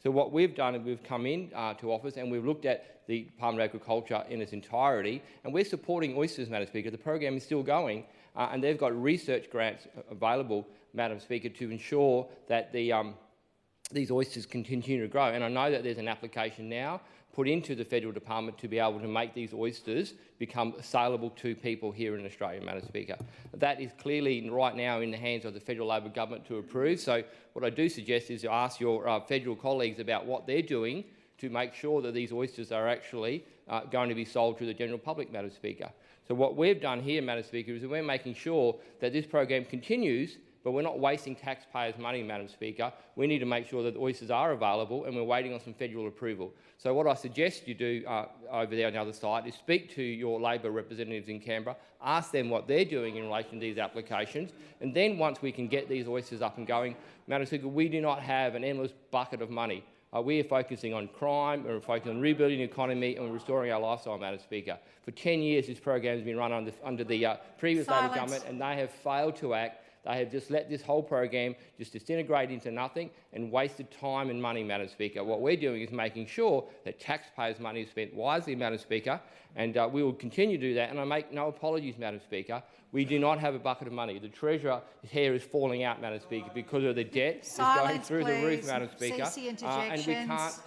So what we've done is we've come in to office and we've looked at the Department of Agriculture in its entirety, and we're supporting oysters, Madam Speaker. The program is still going, and they've got research grants available, Madam Speaker, to ensure that these oysters can continue to grow. And I know that there's an application now put into the federal department to be able to make these oysters become saleable to people here in Australia, Madam Speaker. That is clearly right now in the hands of the federal Labor government to approve. So what I do suggest is to ask your federal colleagues about what they're doing to make sure that these oysters are actually going to be sold to the general public, Madam Speaker. So what we've done here, Madam Speaker, is that we're making sure that this program continues, but we're not wasting taxpayers' money, Madam Speaker. We need to make sure that the oysters are available, and we're waiting on some federal approval. So what I suggest you do over there on the other side is speak to your Labor representatives in Canberra, ask them what they're doing in relation to these applications, and then once we can get these oysters up and going, Madam Speaker, we do not have an endless bucket of money. We are focusing on crime, we're focusing on rebuilding the economy, and restoring our lifestyle, Madam Speaker. For 10 years, this program has been run under the previous Labor government, and they have failed to act. They have just let this whole program just disintegrate into nothing and wasted time and money, Madam Speaker. What we're doing is making sure that taxpayers' money is spent wisely, Madam Speaker, and we will continue to do that. And I make no apologies, Madam Speaker. We do not have a bucket of money. The Treasurer, his hair is falling out, Madam Speaker, because of the debt is going through the roof, Madam Speaker. And we can't.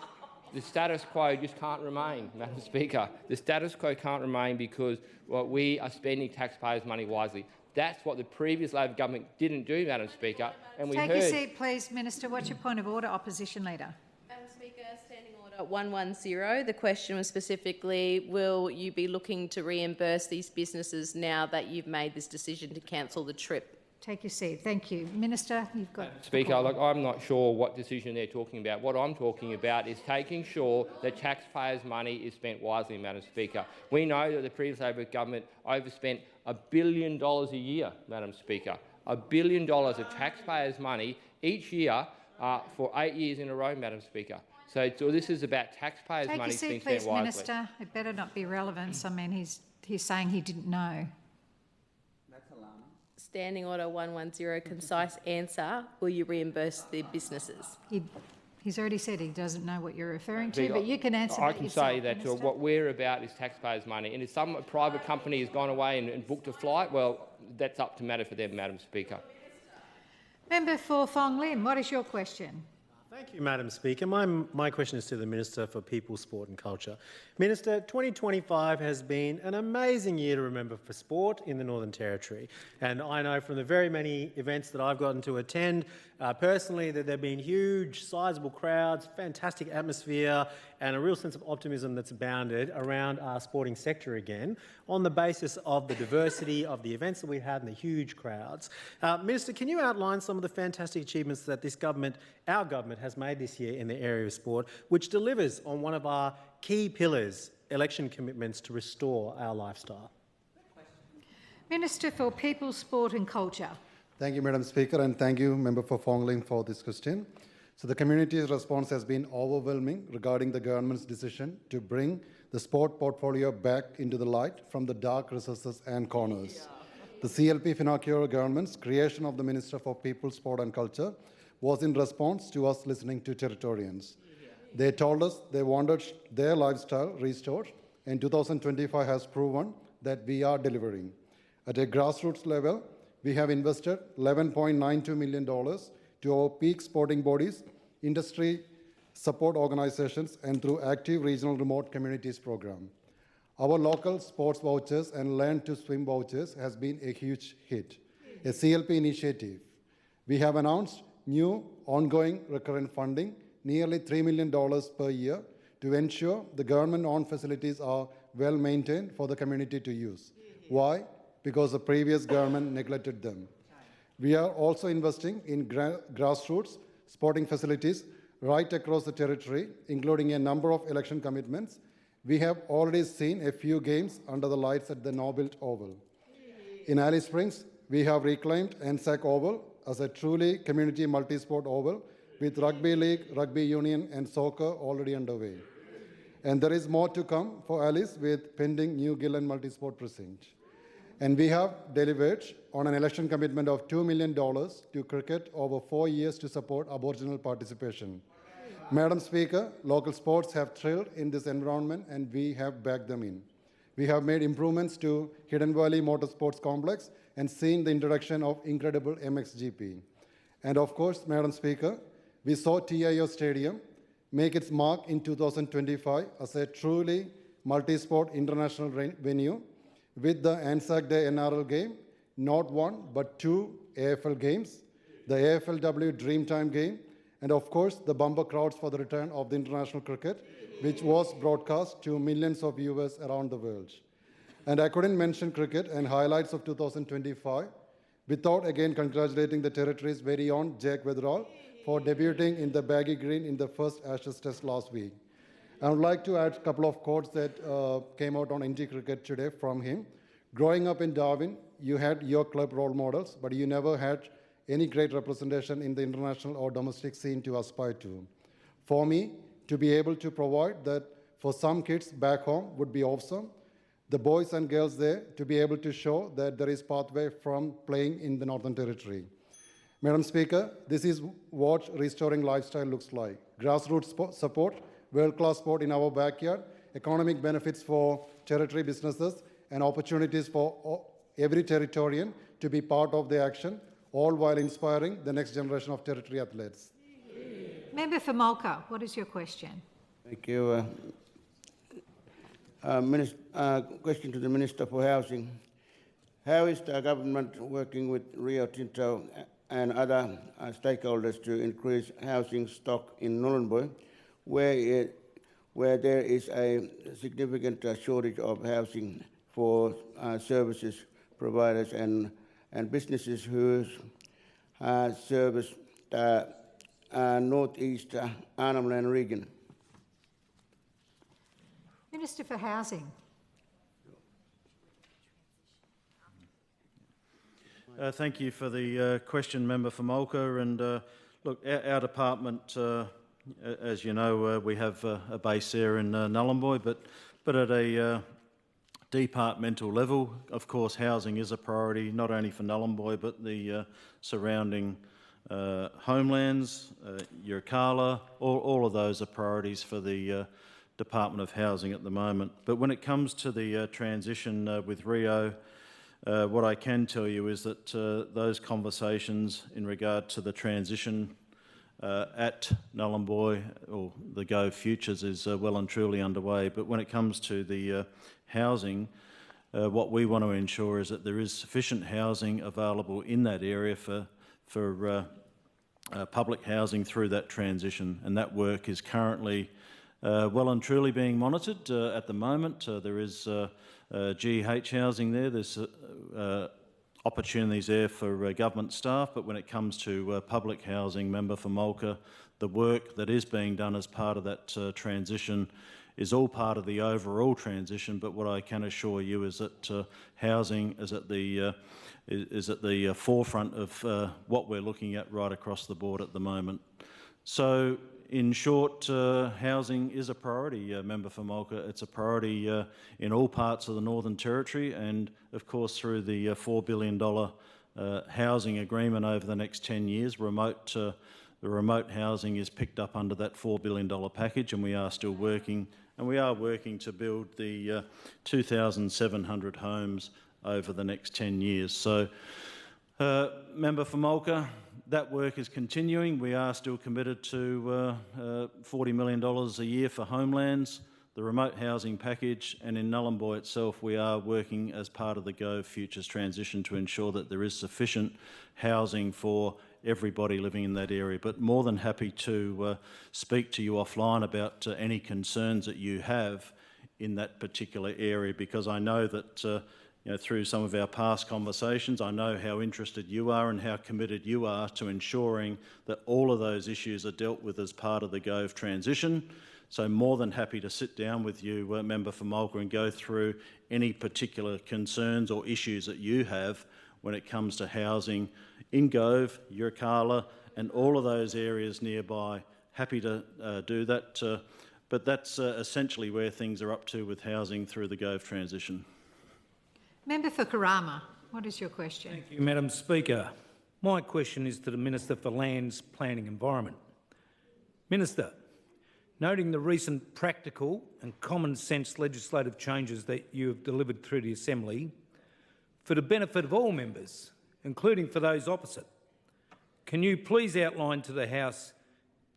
The status quo just can't remain, Madam Speaker. The status quo can't remain because we are spending taxpayers' money wisely. That's what the previous Labor government didn't do, Madam Speaker. And we Take your seat, please, Minister. What's your point of order, Opposition Leader? Madam Speaker, Standing Order 110. The question was specifically, will you be looking to reimburse these businesses now that you've made this decision to cancel the trip? Take your seat. Thank you. Minister, you've got Speaker, look, I'm not sure what decision they're talking about. What I'm talking about is making sure that taxpayers' money is spent wisely, Madam Speaker. We know that the previous Labor government overspent $1 billion a year, Madam Speaker. $1 billion of taxpayers' money each year for 8 years in a row, Madam Speaker. So this is about taxpayers' money being spent wisely. Take your seat, please, Minister. It better not be relevance. I mean, he's saying he didn't know. Standing Order 110, concise answer, will you reimburse the businesses? He's already said he doesn't know what you're referring to, but you can answer I that can yourself, say that Minister. what we're about is taxpayers' money. And if some private company has gone away and booked a flight, well, that's up to matter for them, Madam Speaker. Member for Fong Lim, what is your question? Thank you, Madam Speaker. My question is to the Minister for People, Sport and Culture. Minister, 2025 has been an amazing year to remember for sport in the Northern Territory. And I know from the very many events that I've gotten to attend personally that there have been huge, sizable crowds, fantastic atmosphere and a real sense of optimism that's abounded around our sporting sector again on the basis of the diversity of the events that we had and the huge crowds. Minister, can you outline some of the fantastic achievements that this government, our government, has made this year in the area of sport, which delivers on one of our key pillars, election commitments to restore our lifestyle? Minister for People, Sport and Culture. Thank you, Madam Speaker, and thank you, Member for Fong Lim, for this question. So the community's response has been overwhelming regarding the government's decision to bring the sport portfolio back into the light from the dark recesses and corners. the CLP Finocchiaro government's creation of the Minister for People, Sport and Culture was in response to us listening to Territorians. They told us they wanted their lifestyle restored, and 2025 has proven that we are delivering. At a grassroots level, we have invested $11.92 million to our peak sporting bodies, industry support organizations, and through active regional remote communities program. Our local sports vouchers and learn to swim vouchers has been a huge hit, a CLP initiative. We have announced new ongoing recurrent funding, nearly $3 million per year, to ensure the government-owned facilities are well maintained for the community to use. Why? Because the previous government neglected them. We are also investing in grassroots sporting facilities right across the territory, including a number of election commitments. We have already seen a few games under the lights at the Nobuilt Oval. In Alice Springs, we have reclaimed NSAC Oval as a truly community multi-sport oval with rugby league, rugby union, and soccer already underway. And there is more to come for Alice with pending New Gillen multi-sport precinct. And we have delivered on an election commitment of $2 million to cricket over 4 years to support Aboriginal participation. Madam Speaker, local sports have thrilled in this environment and we have backed them in. We have made improvements to Hidden Valley Motorsports Complex and seen the introduction of incredible MXGP. And of course, Madam Speaker, we saw TIO Stadium make its mark in 2025 as a truly multi-sport international venue with the Anzac Day NRL game, not one but 2 AFL games, the AFLW Dreamtime game, and of course the bumper crowds for the return of the international cricket, which was broadcast to millions of viewers around the world. And I couldn't mention cricket and highlights of 2025 without again congratulating the territory's very own Jake Weatherall for debuting in the baggy green in the first Ashes Test last week. I would like to add a couple of quotes that came out on NT Cricket today from him. Growing up in Darwin, you had your club role models, but you never had any great representation in the international or domestic scene to aspire to. For me, to be able to provide that for some kids back home would be awesome. The boys and girls there to be able to show that there is pathway from playing in the Northern Territory. Madam Speaker, this is what restoring lifestyle looks like. Grassroots support, world-class sport in our backyard, economic benefits for territory businesses, and opportunities for every Territorian to be part of the action, all while inspiring the next generation of territory athletes. Member for Mulka, what is your question? Thank you. Question to the Minister for Housing. How is the government working with Rio Tinto and other stakeholders to increase housing stock in Nhulunbuy, where there is a significant shortage of housing for services providers and businesses who service the northeast Arnhem Land region? Minister for Housing. Thank you for the question, Member for Mulka. And look, our department, as you know, we have a base there in Nhulunbuy, but at a departmental level, of course, housing is a priority, not only for Nhulunbuy, but the surrounding homelands, Yirrkala, all of those are priorities for the Department of Housing at the moment. But when it comes to the transition with Rio, what I can tell you is that those conversations in regard to the transition at Nhulunbuy, or the Go Futures, is well and truly underway. But when it comes to the housing, what we want to ensure is that there is sufficient housing available in that area for public housing through that transition, and that work is currently well and truly being monitored at the moment. There is GH housing there. There's opportunities there for government staff, but when it comes to public housing, Member for Mulka, the work that is being done as part of that transition is all part of the overall transition. But what I can assure you is that housing is at the forefront of what we're looking at right across the board at the moment. So in short, housing is a priority, Member for Mulga. It's a priority in all parts of the Northern Territory, and of course through the $4 billion housing agreement over the next 10 years. The remote housing is picked up under that $4 billion package, and we are still working, and we are working to build the 2,700 homes over the next 10 years. So, Member for Mulga, that work is continuing. We are still committed to $40 million a year for homelands, the remote housing package, and in Nhulunbuy itself we are working as part of the Gove Futures transition to ensure that there is sufficient housing for everybody living in that area. But more than happy to speak to you offline about any concerns that you have in that particular area, because I know that through some of our past conversations, I know how interested you are and how committed you are to ensuring that all of those issues are dealt with as part of the Gove transition. So more than happy to sit down with you, Member for Mulga, and go through any particular concerns or issues that you have when it comes to housing in Gove, Yirrkala and all of those areas nearby. Happy to do that, but that's essentially where things are up to with housing through the Gove transition. Member for Karama, what is your question? Thank you, Madam Speaker. My question is to the Minister for Lands, Planning and Environment. Minister, noting the recent practical and common sense legislative changes that you have delivered through the Assembly, for the benefit of all members, including for those opposite, can you please outline to the House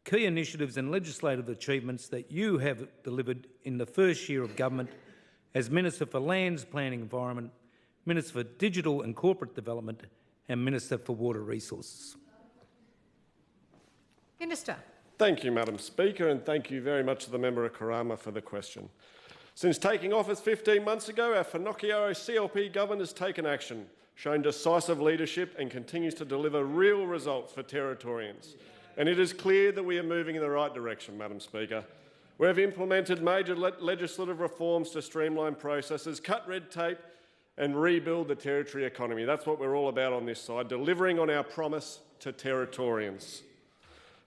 key initiatives and legislative achievements that you have delivered in the first year of government as Minister for Lands, Planning and Environment, Minister for Digital and Corporate Development and Minister for Water Resources? Minister. Thank you, Madam Speaker, and thank you very much to the member of Karama for the question. Since taking office 15 months ago, our Finocchiaro CLP government has taken action, shown decisive leadership and continues to deliver real results for Territorians. And it is clear that we are moving in the right direction, Madam Speaker. We have implemented major legislative reforms to streamline processes, cut red tape and rebuild the Territory economy. That's what we're all about on this side, delivering on our promise to Territorians.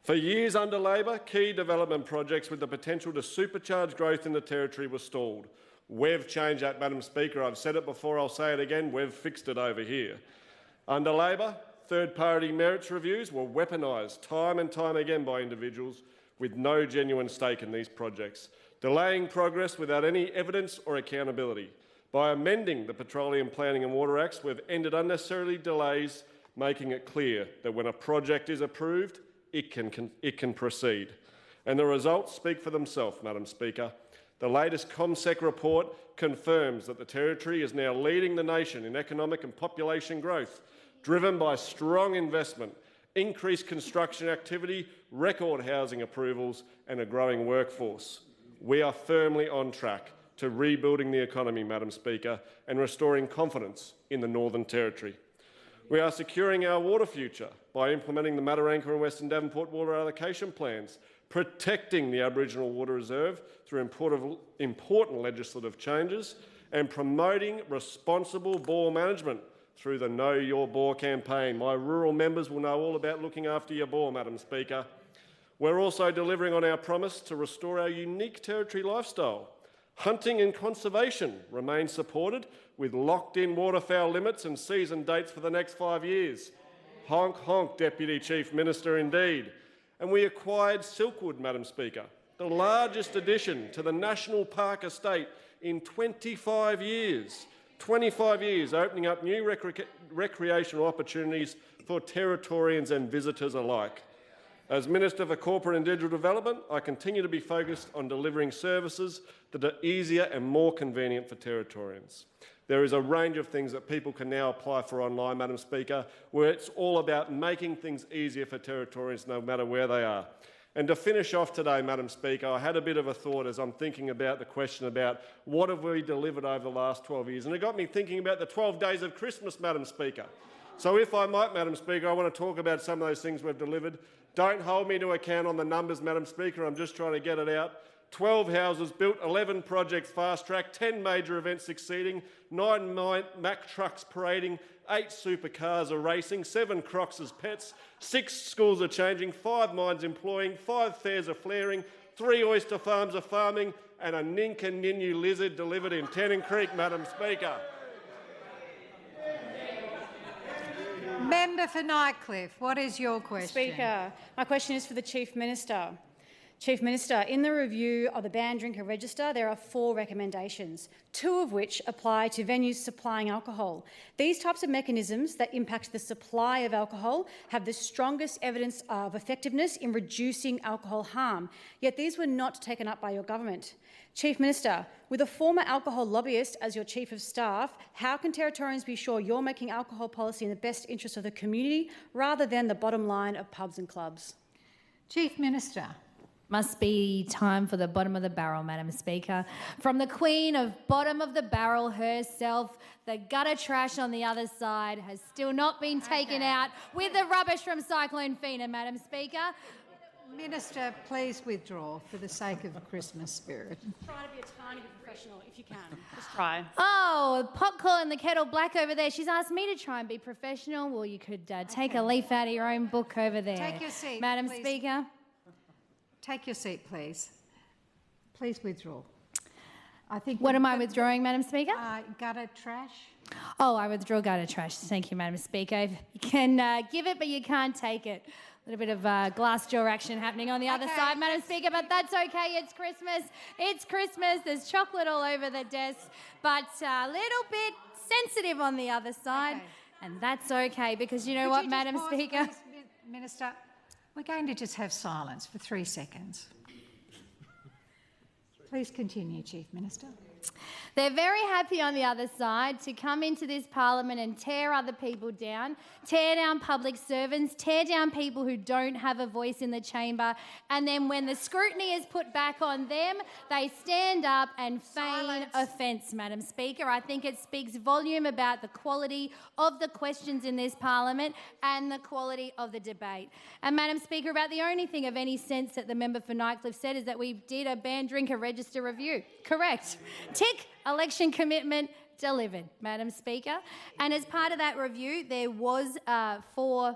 For years under Labor, key development projects with the potential to supercharge growth in the Territory were stalled. We've changed that, Madam Speaker. I've said it before, I'll say it again, we've fixed it over here. Under Labor, third-party merits reviews were weaponised time and time again by individuals with no genuine stake in these projects, delaying progress without any evidence or accountability. By amending the Petroleum Planning and Water Acts, we've ended unnecessary delays, making it clear that when a project is approved, it can proceed. And the results speak for themselves, Madam Speaker. The latest ComSec report confirms that the Territory is now leading the nation in economic and population growth, driven by strong investment, increased construction activity, record housing approvals and a growing workforce. We are firmly on track to rebuilding the economy, Madam Speaker, and restoring confidence in the Northern Territory. We are securing our water future by implementing the Mataranka and Western Devonport water allocation plans, protecting the Aboriginal Water Reserve through important legislative changes, and promoting responsible bore management through the Know Your Bore campaign. My rural members will know all about looking after your bore, Madam Speaker. We're also delivering on our promise to restore our unique Territory lifestyle. Hunting and conservation remain supported with locked-in waterfowl limits and season dates for the next 5 years. Honk, honk, Deputy Chief Minister, indeed. And we acquired Silkwood, Madam Speaker, the largest addition to the National Park estate in 25 years. 25 years, opening up new recreational opportunities for Territorians and visitors alike. As Minister for Corporate and Digital Development, I continue to be focused on delivering services that are easier and more convenient for Territorians. There is a range of things that people can now apply for online, Madam Speaker, where it's all about making things easier for Territorians no matter where they are. And to finish off today, Madam Speaker, I had a bit of a thought as I'm thinking about the question about what have we delivered over the last 12 years. And it got me thinking about the 12 days of Christmas, Madam Speaker. So if I might, Madam Speaker, I want to talk about some of those things we've delivered. Don't hold me to account on the numbers, Madam Speaker. I'm just trying to get it out. 12 houses built, 11 projects fast-tracked, 10 major events succeeding, 9 Mack trucks parading, 8 supercars are racing, 7 Crocs as pets, 6 schools are changing, 5 mines employing, 5 fairs are flaring, 3 oyster farms are farming, and a Ninka Ninu lizard delivered in Tennant Creek, Madam Speaker. Member for Nightcliff, what is your question? Speaker, my question is for the Chief Minister. Chief Minister, in the review of the banned drinker register, there are 4 recommendations, 2 of which apply to venues supplying alcohol. These types of mechanisms that impact the supply of alcohol have the strongest evidence of effectiveness in reducing alcohol harm, yet these were not taken up by your government. Chief Minister, with a former alcohol lobbyist as your Chief of Staff, how can Territorians be sure you're making alcohol policy in the best interest of the community rather than the bottom line of pubs and clubs? Chief Minister. Must be time for the bottom of the barrel, Madam Speaker. From the Queen of bottom of the barrel herself, the gutter trash on the other side has still not been taken out with the rubbish from Cyclone Fina, Madam Speaker. Minister, please withdraw for the sake of the Christmas spirit. Try to be a tiny bit professional if you can. Just try. Oh, pot calling the kettle black over there. She's asked me to try and be professional. Well, you could take a leaf out of your own book over there. Take your seat, Madam please. Speaker. Take your seat, please. Please withdraw. I think. What am I withdrawing, Madam Speaker? Gutter trash. Oh, I withdraw gutter trash. Thank you, Madam Speaker. You can give it, but you can't take it. A little bit of glass jaw action happening on the other side, Madam Speaker, but that's okay. It's Christmas. It's Christmas. There's chocolate all over the desk, but a little bit sensitive on the other side, and that's okay because you know what, Madam Speaker? Please, Minister, we're going to just have silence for 3 seconds. Please continue, Chief Minister. They're very happy on the other side to come into this parliament and tear other people down, tear down public servants, tear down people who don't have a voice in the chamber, and then when the scrutiny is put back on them, they stand up and feign offence, Madam Speaker. I think it speaks volume about the quality of the questions in this parliament and the quality of the debate. And Madam Speaker, about the only thing of any sense that the member for Nightcliff said is that we did a banned drinker register review. Correct. Tick. Election commitment delivered, Madam Speaker. And as part of that review, there was 4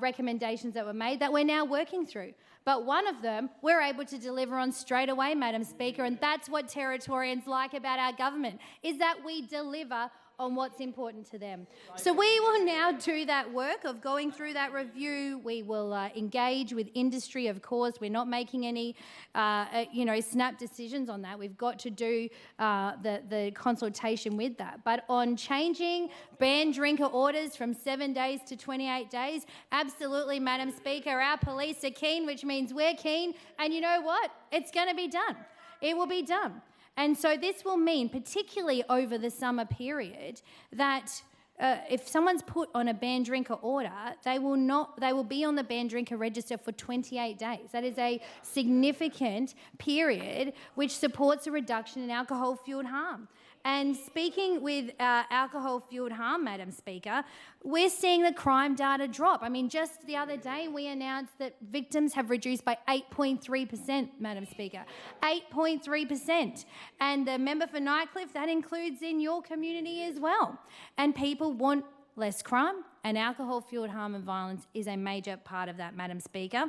recommendations that were made that we're now working through. But one of them we're able to deliver on straight away, Madam Speaker, and that's what Territorians like about our government, is that we deliver on what's important to them. So we will now do that work of going through that review. We will engage with industry, of course. We're not making any, snap decisions on that. We've got to do the consultation with that. But on changing banned drinker orders from 7 days to 28 days, absolutely, Madam Speaker, our police are keen, which means we're keen. And you know what? It's going to be done. It will be done. And so this will mean, particularly over the summer period, that if someone's put on a banned drinker order, they will be on the banned drinker register for 28 days. That is a significant period which supports a reduction in alcohol-fuelled harm. And speaking with alcohol-fuelled harm, Madam Speaker, we're seeing the crime data drop. I mean, just the other day we announced that victims have reduced by 8.3%, Madam Speaker. 8.3%. And the member for Nightcliff, that includes in your community as well. And people want less crime, and alcohol-fuelled harm and violence is a major part of that, Madam Speaker.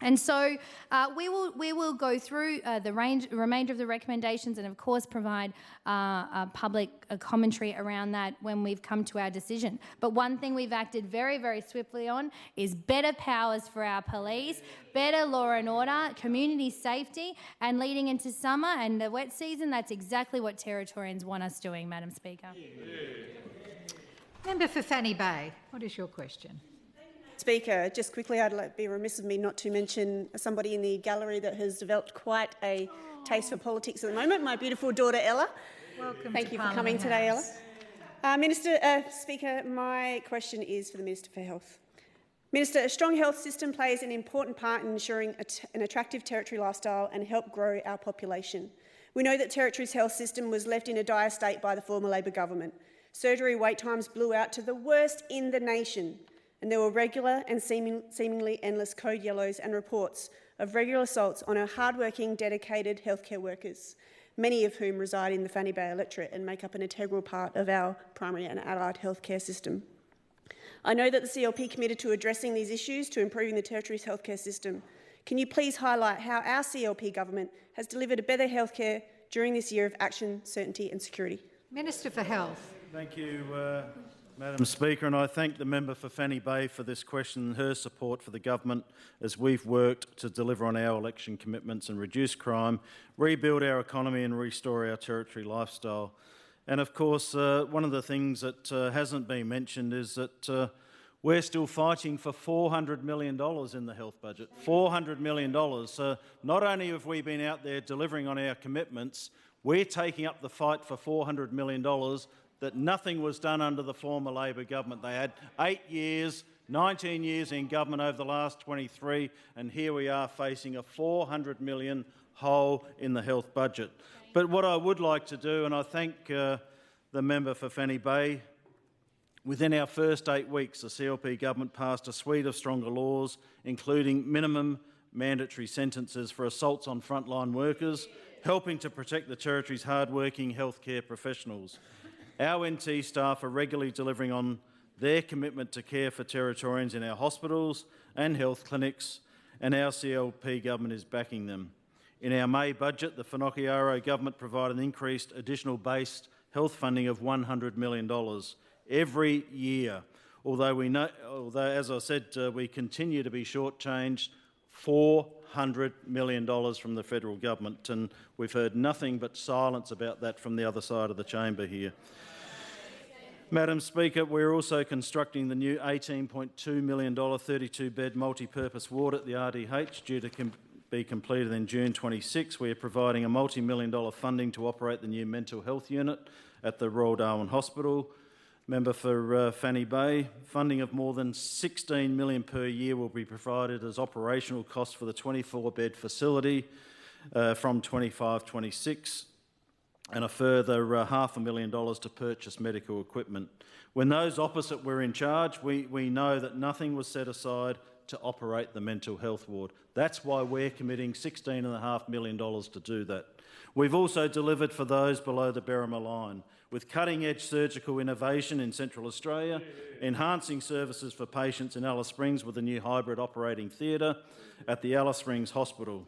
And so we will go through the remainder of the recommendations and, of course, provide public commentary around that when we've come to our decision. But one thing we've acted very, very swiftly on is better powers for our police, better law and order, community safety, and leading into summer and the wet season, that's exactly what Territorians want us doing, Madam Speaker. Member for Fanny Bay, what is your question? Speaker, just quickly, I'd be remiss of me not to mention somebody in the gallery that has developed quite a taste for politics at the moment, my beautiful daughter Ella. Welcome. Thank you for coming today, Ella. Speaker, my question is for the Minister for Health. Minister, a strong health system plays an important part in ensuring an attractive Territory lifestyle and help grow our population. We know that Territory's health system was left in a dire state by the former Labor government. Surgery wait times blew out to the worst in the nation, and there were regular and seemingly endless code yellows and reports of regular assaults on our hard-working, dedicated healthcare workers, many of whom reside in the Fanny Bay electorate and make up an integral part of our primary and allied healthcare system. I know that the CLP committed to addressing these issues to improving the Territory's healthcare system. Can you please highlight how our CLP government has delivered a better healthcare during this year of action, certainty and security? Minister for Health. Thank you, Madam Speaker, and I thank the member for Fanny Bay for this question and her support for the government as we've worked to deliver on our election commitments and reduce crime, rebuild our economy and restore our Territory lifestyle. And of course, one of the things that hasn't been mentioned is that we're still fighting for $400 million in the health budget. $400 million. So not only have we been out there delivering on our commitments, we're taking up the fight for $400 million that nothing was done under the former Labor government. They had 8 years, 19 years in government over the last 23, and here we are facing a $400 million hole in the health budget. But what I would like to do, and I thank the member for Fanny Bay, within our first 8 weeks, the CLP government passed a suite of stronger laws, including minimum mandatory sentences for assaults on frontline workers, helping to protect the Territory's hard-working healthcare professionals. Our NT staff are regularly delivering on their commitment to care for Territorians in our hospitals and health clinics, and our CLP government is backing them. In our May budget, the Finocchiaro government provided an increased additional base health funding of $100 million every year. Although, as I said, we continue to be shortchanged $400 million from the federal government, and we've heard nothing but silence about that from the other side of the chamber here. Madam Speaker, we're also constructing the new $18.2 million 32-bed multi-purpose ward at the RDH, due to be completed in June 26. We are providing a multi-million-dollar funding to operate the new mental health unit at the Royal Darwin Hospital. Member for Fanny Bay, funding of more than $16 million per year will be provided as operational costs for the 24-bed facility from 25-26, and a further $500,000 to purchase medical equipment. When those opposite were in charge, we know that nothing was set aside to operate the mental health ward. That's why we're committing $16.5 million to do that. We've also delivered for those below the Berrima line, with cutting-edge surgical innovation in Central Australia, enhancing services for patients in Alice Springs with a new hybrid operating theatre at the Alice Springs Hospital.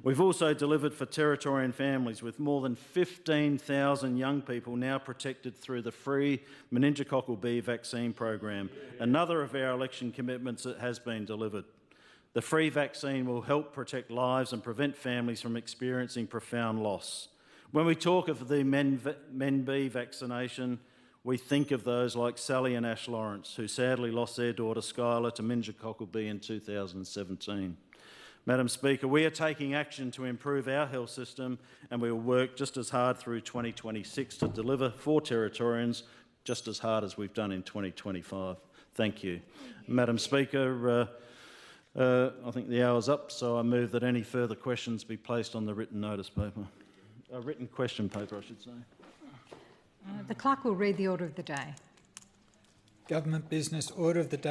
We've also delivered for Territorian families, with more than 15,000 young people now protected through the free meningococcal B vaccine program, another of our election commitments that has been delivered. The free vaccine will help protect lives and prevent families from experiencing profound loss. When we talk of the Men B vaccination, we think of those like Sally and Ash Lawrence, who sadly lost their daughter Skylar to meningococcal B in 2017. Madam Speaker, we are taking action to improve our health system, and we will work just as hard through 2026 to deliver for Territorians just as hard as we've done in 2025. Thank you. Madam Speaker, I think the hour's up, so I move that any further questions be placed on the written notice paper. Written question paper, I should say. The clerk will read the order of the day. Government business order of the day.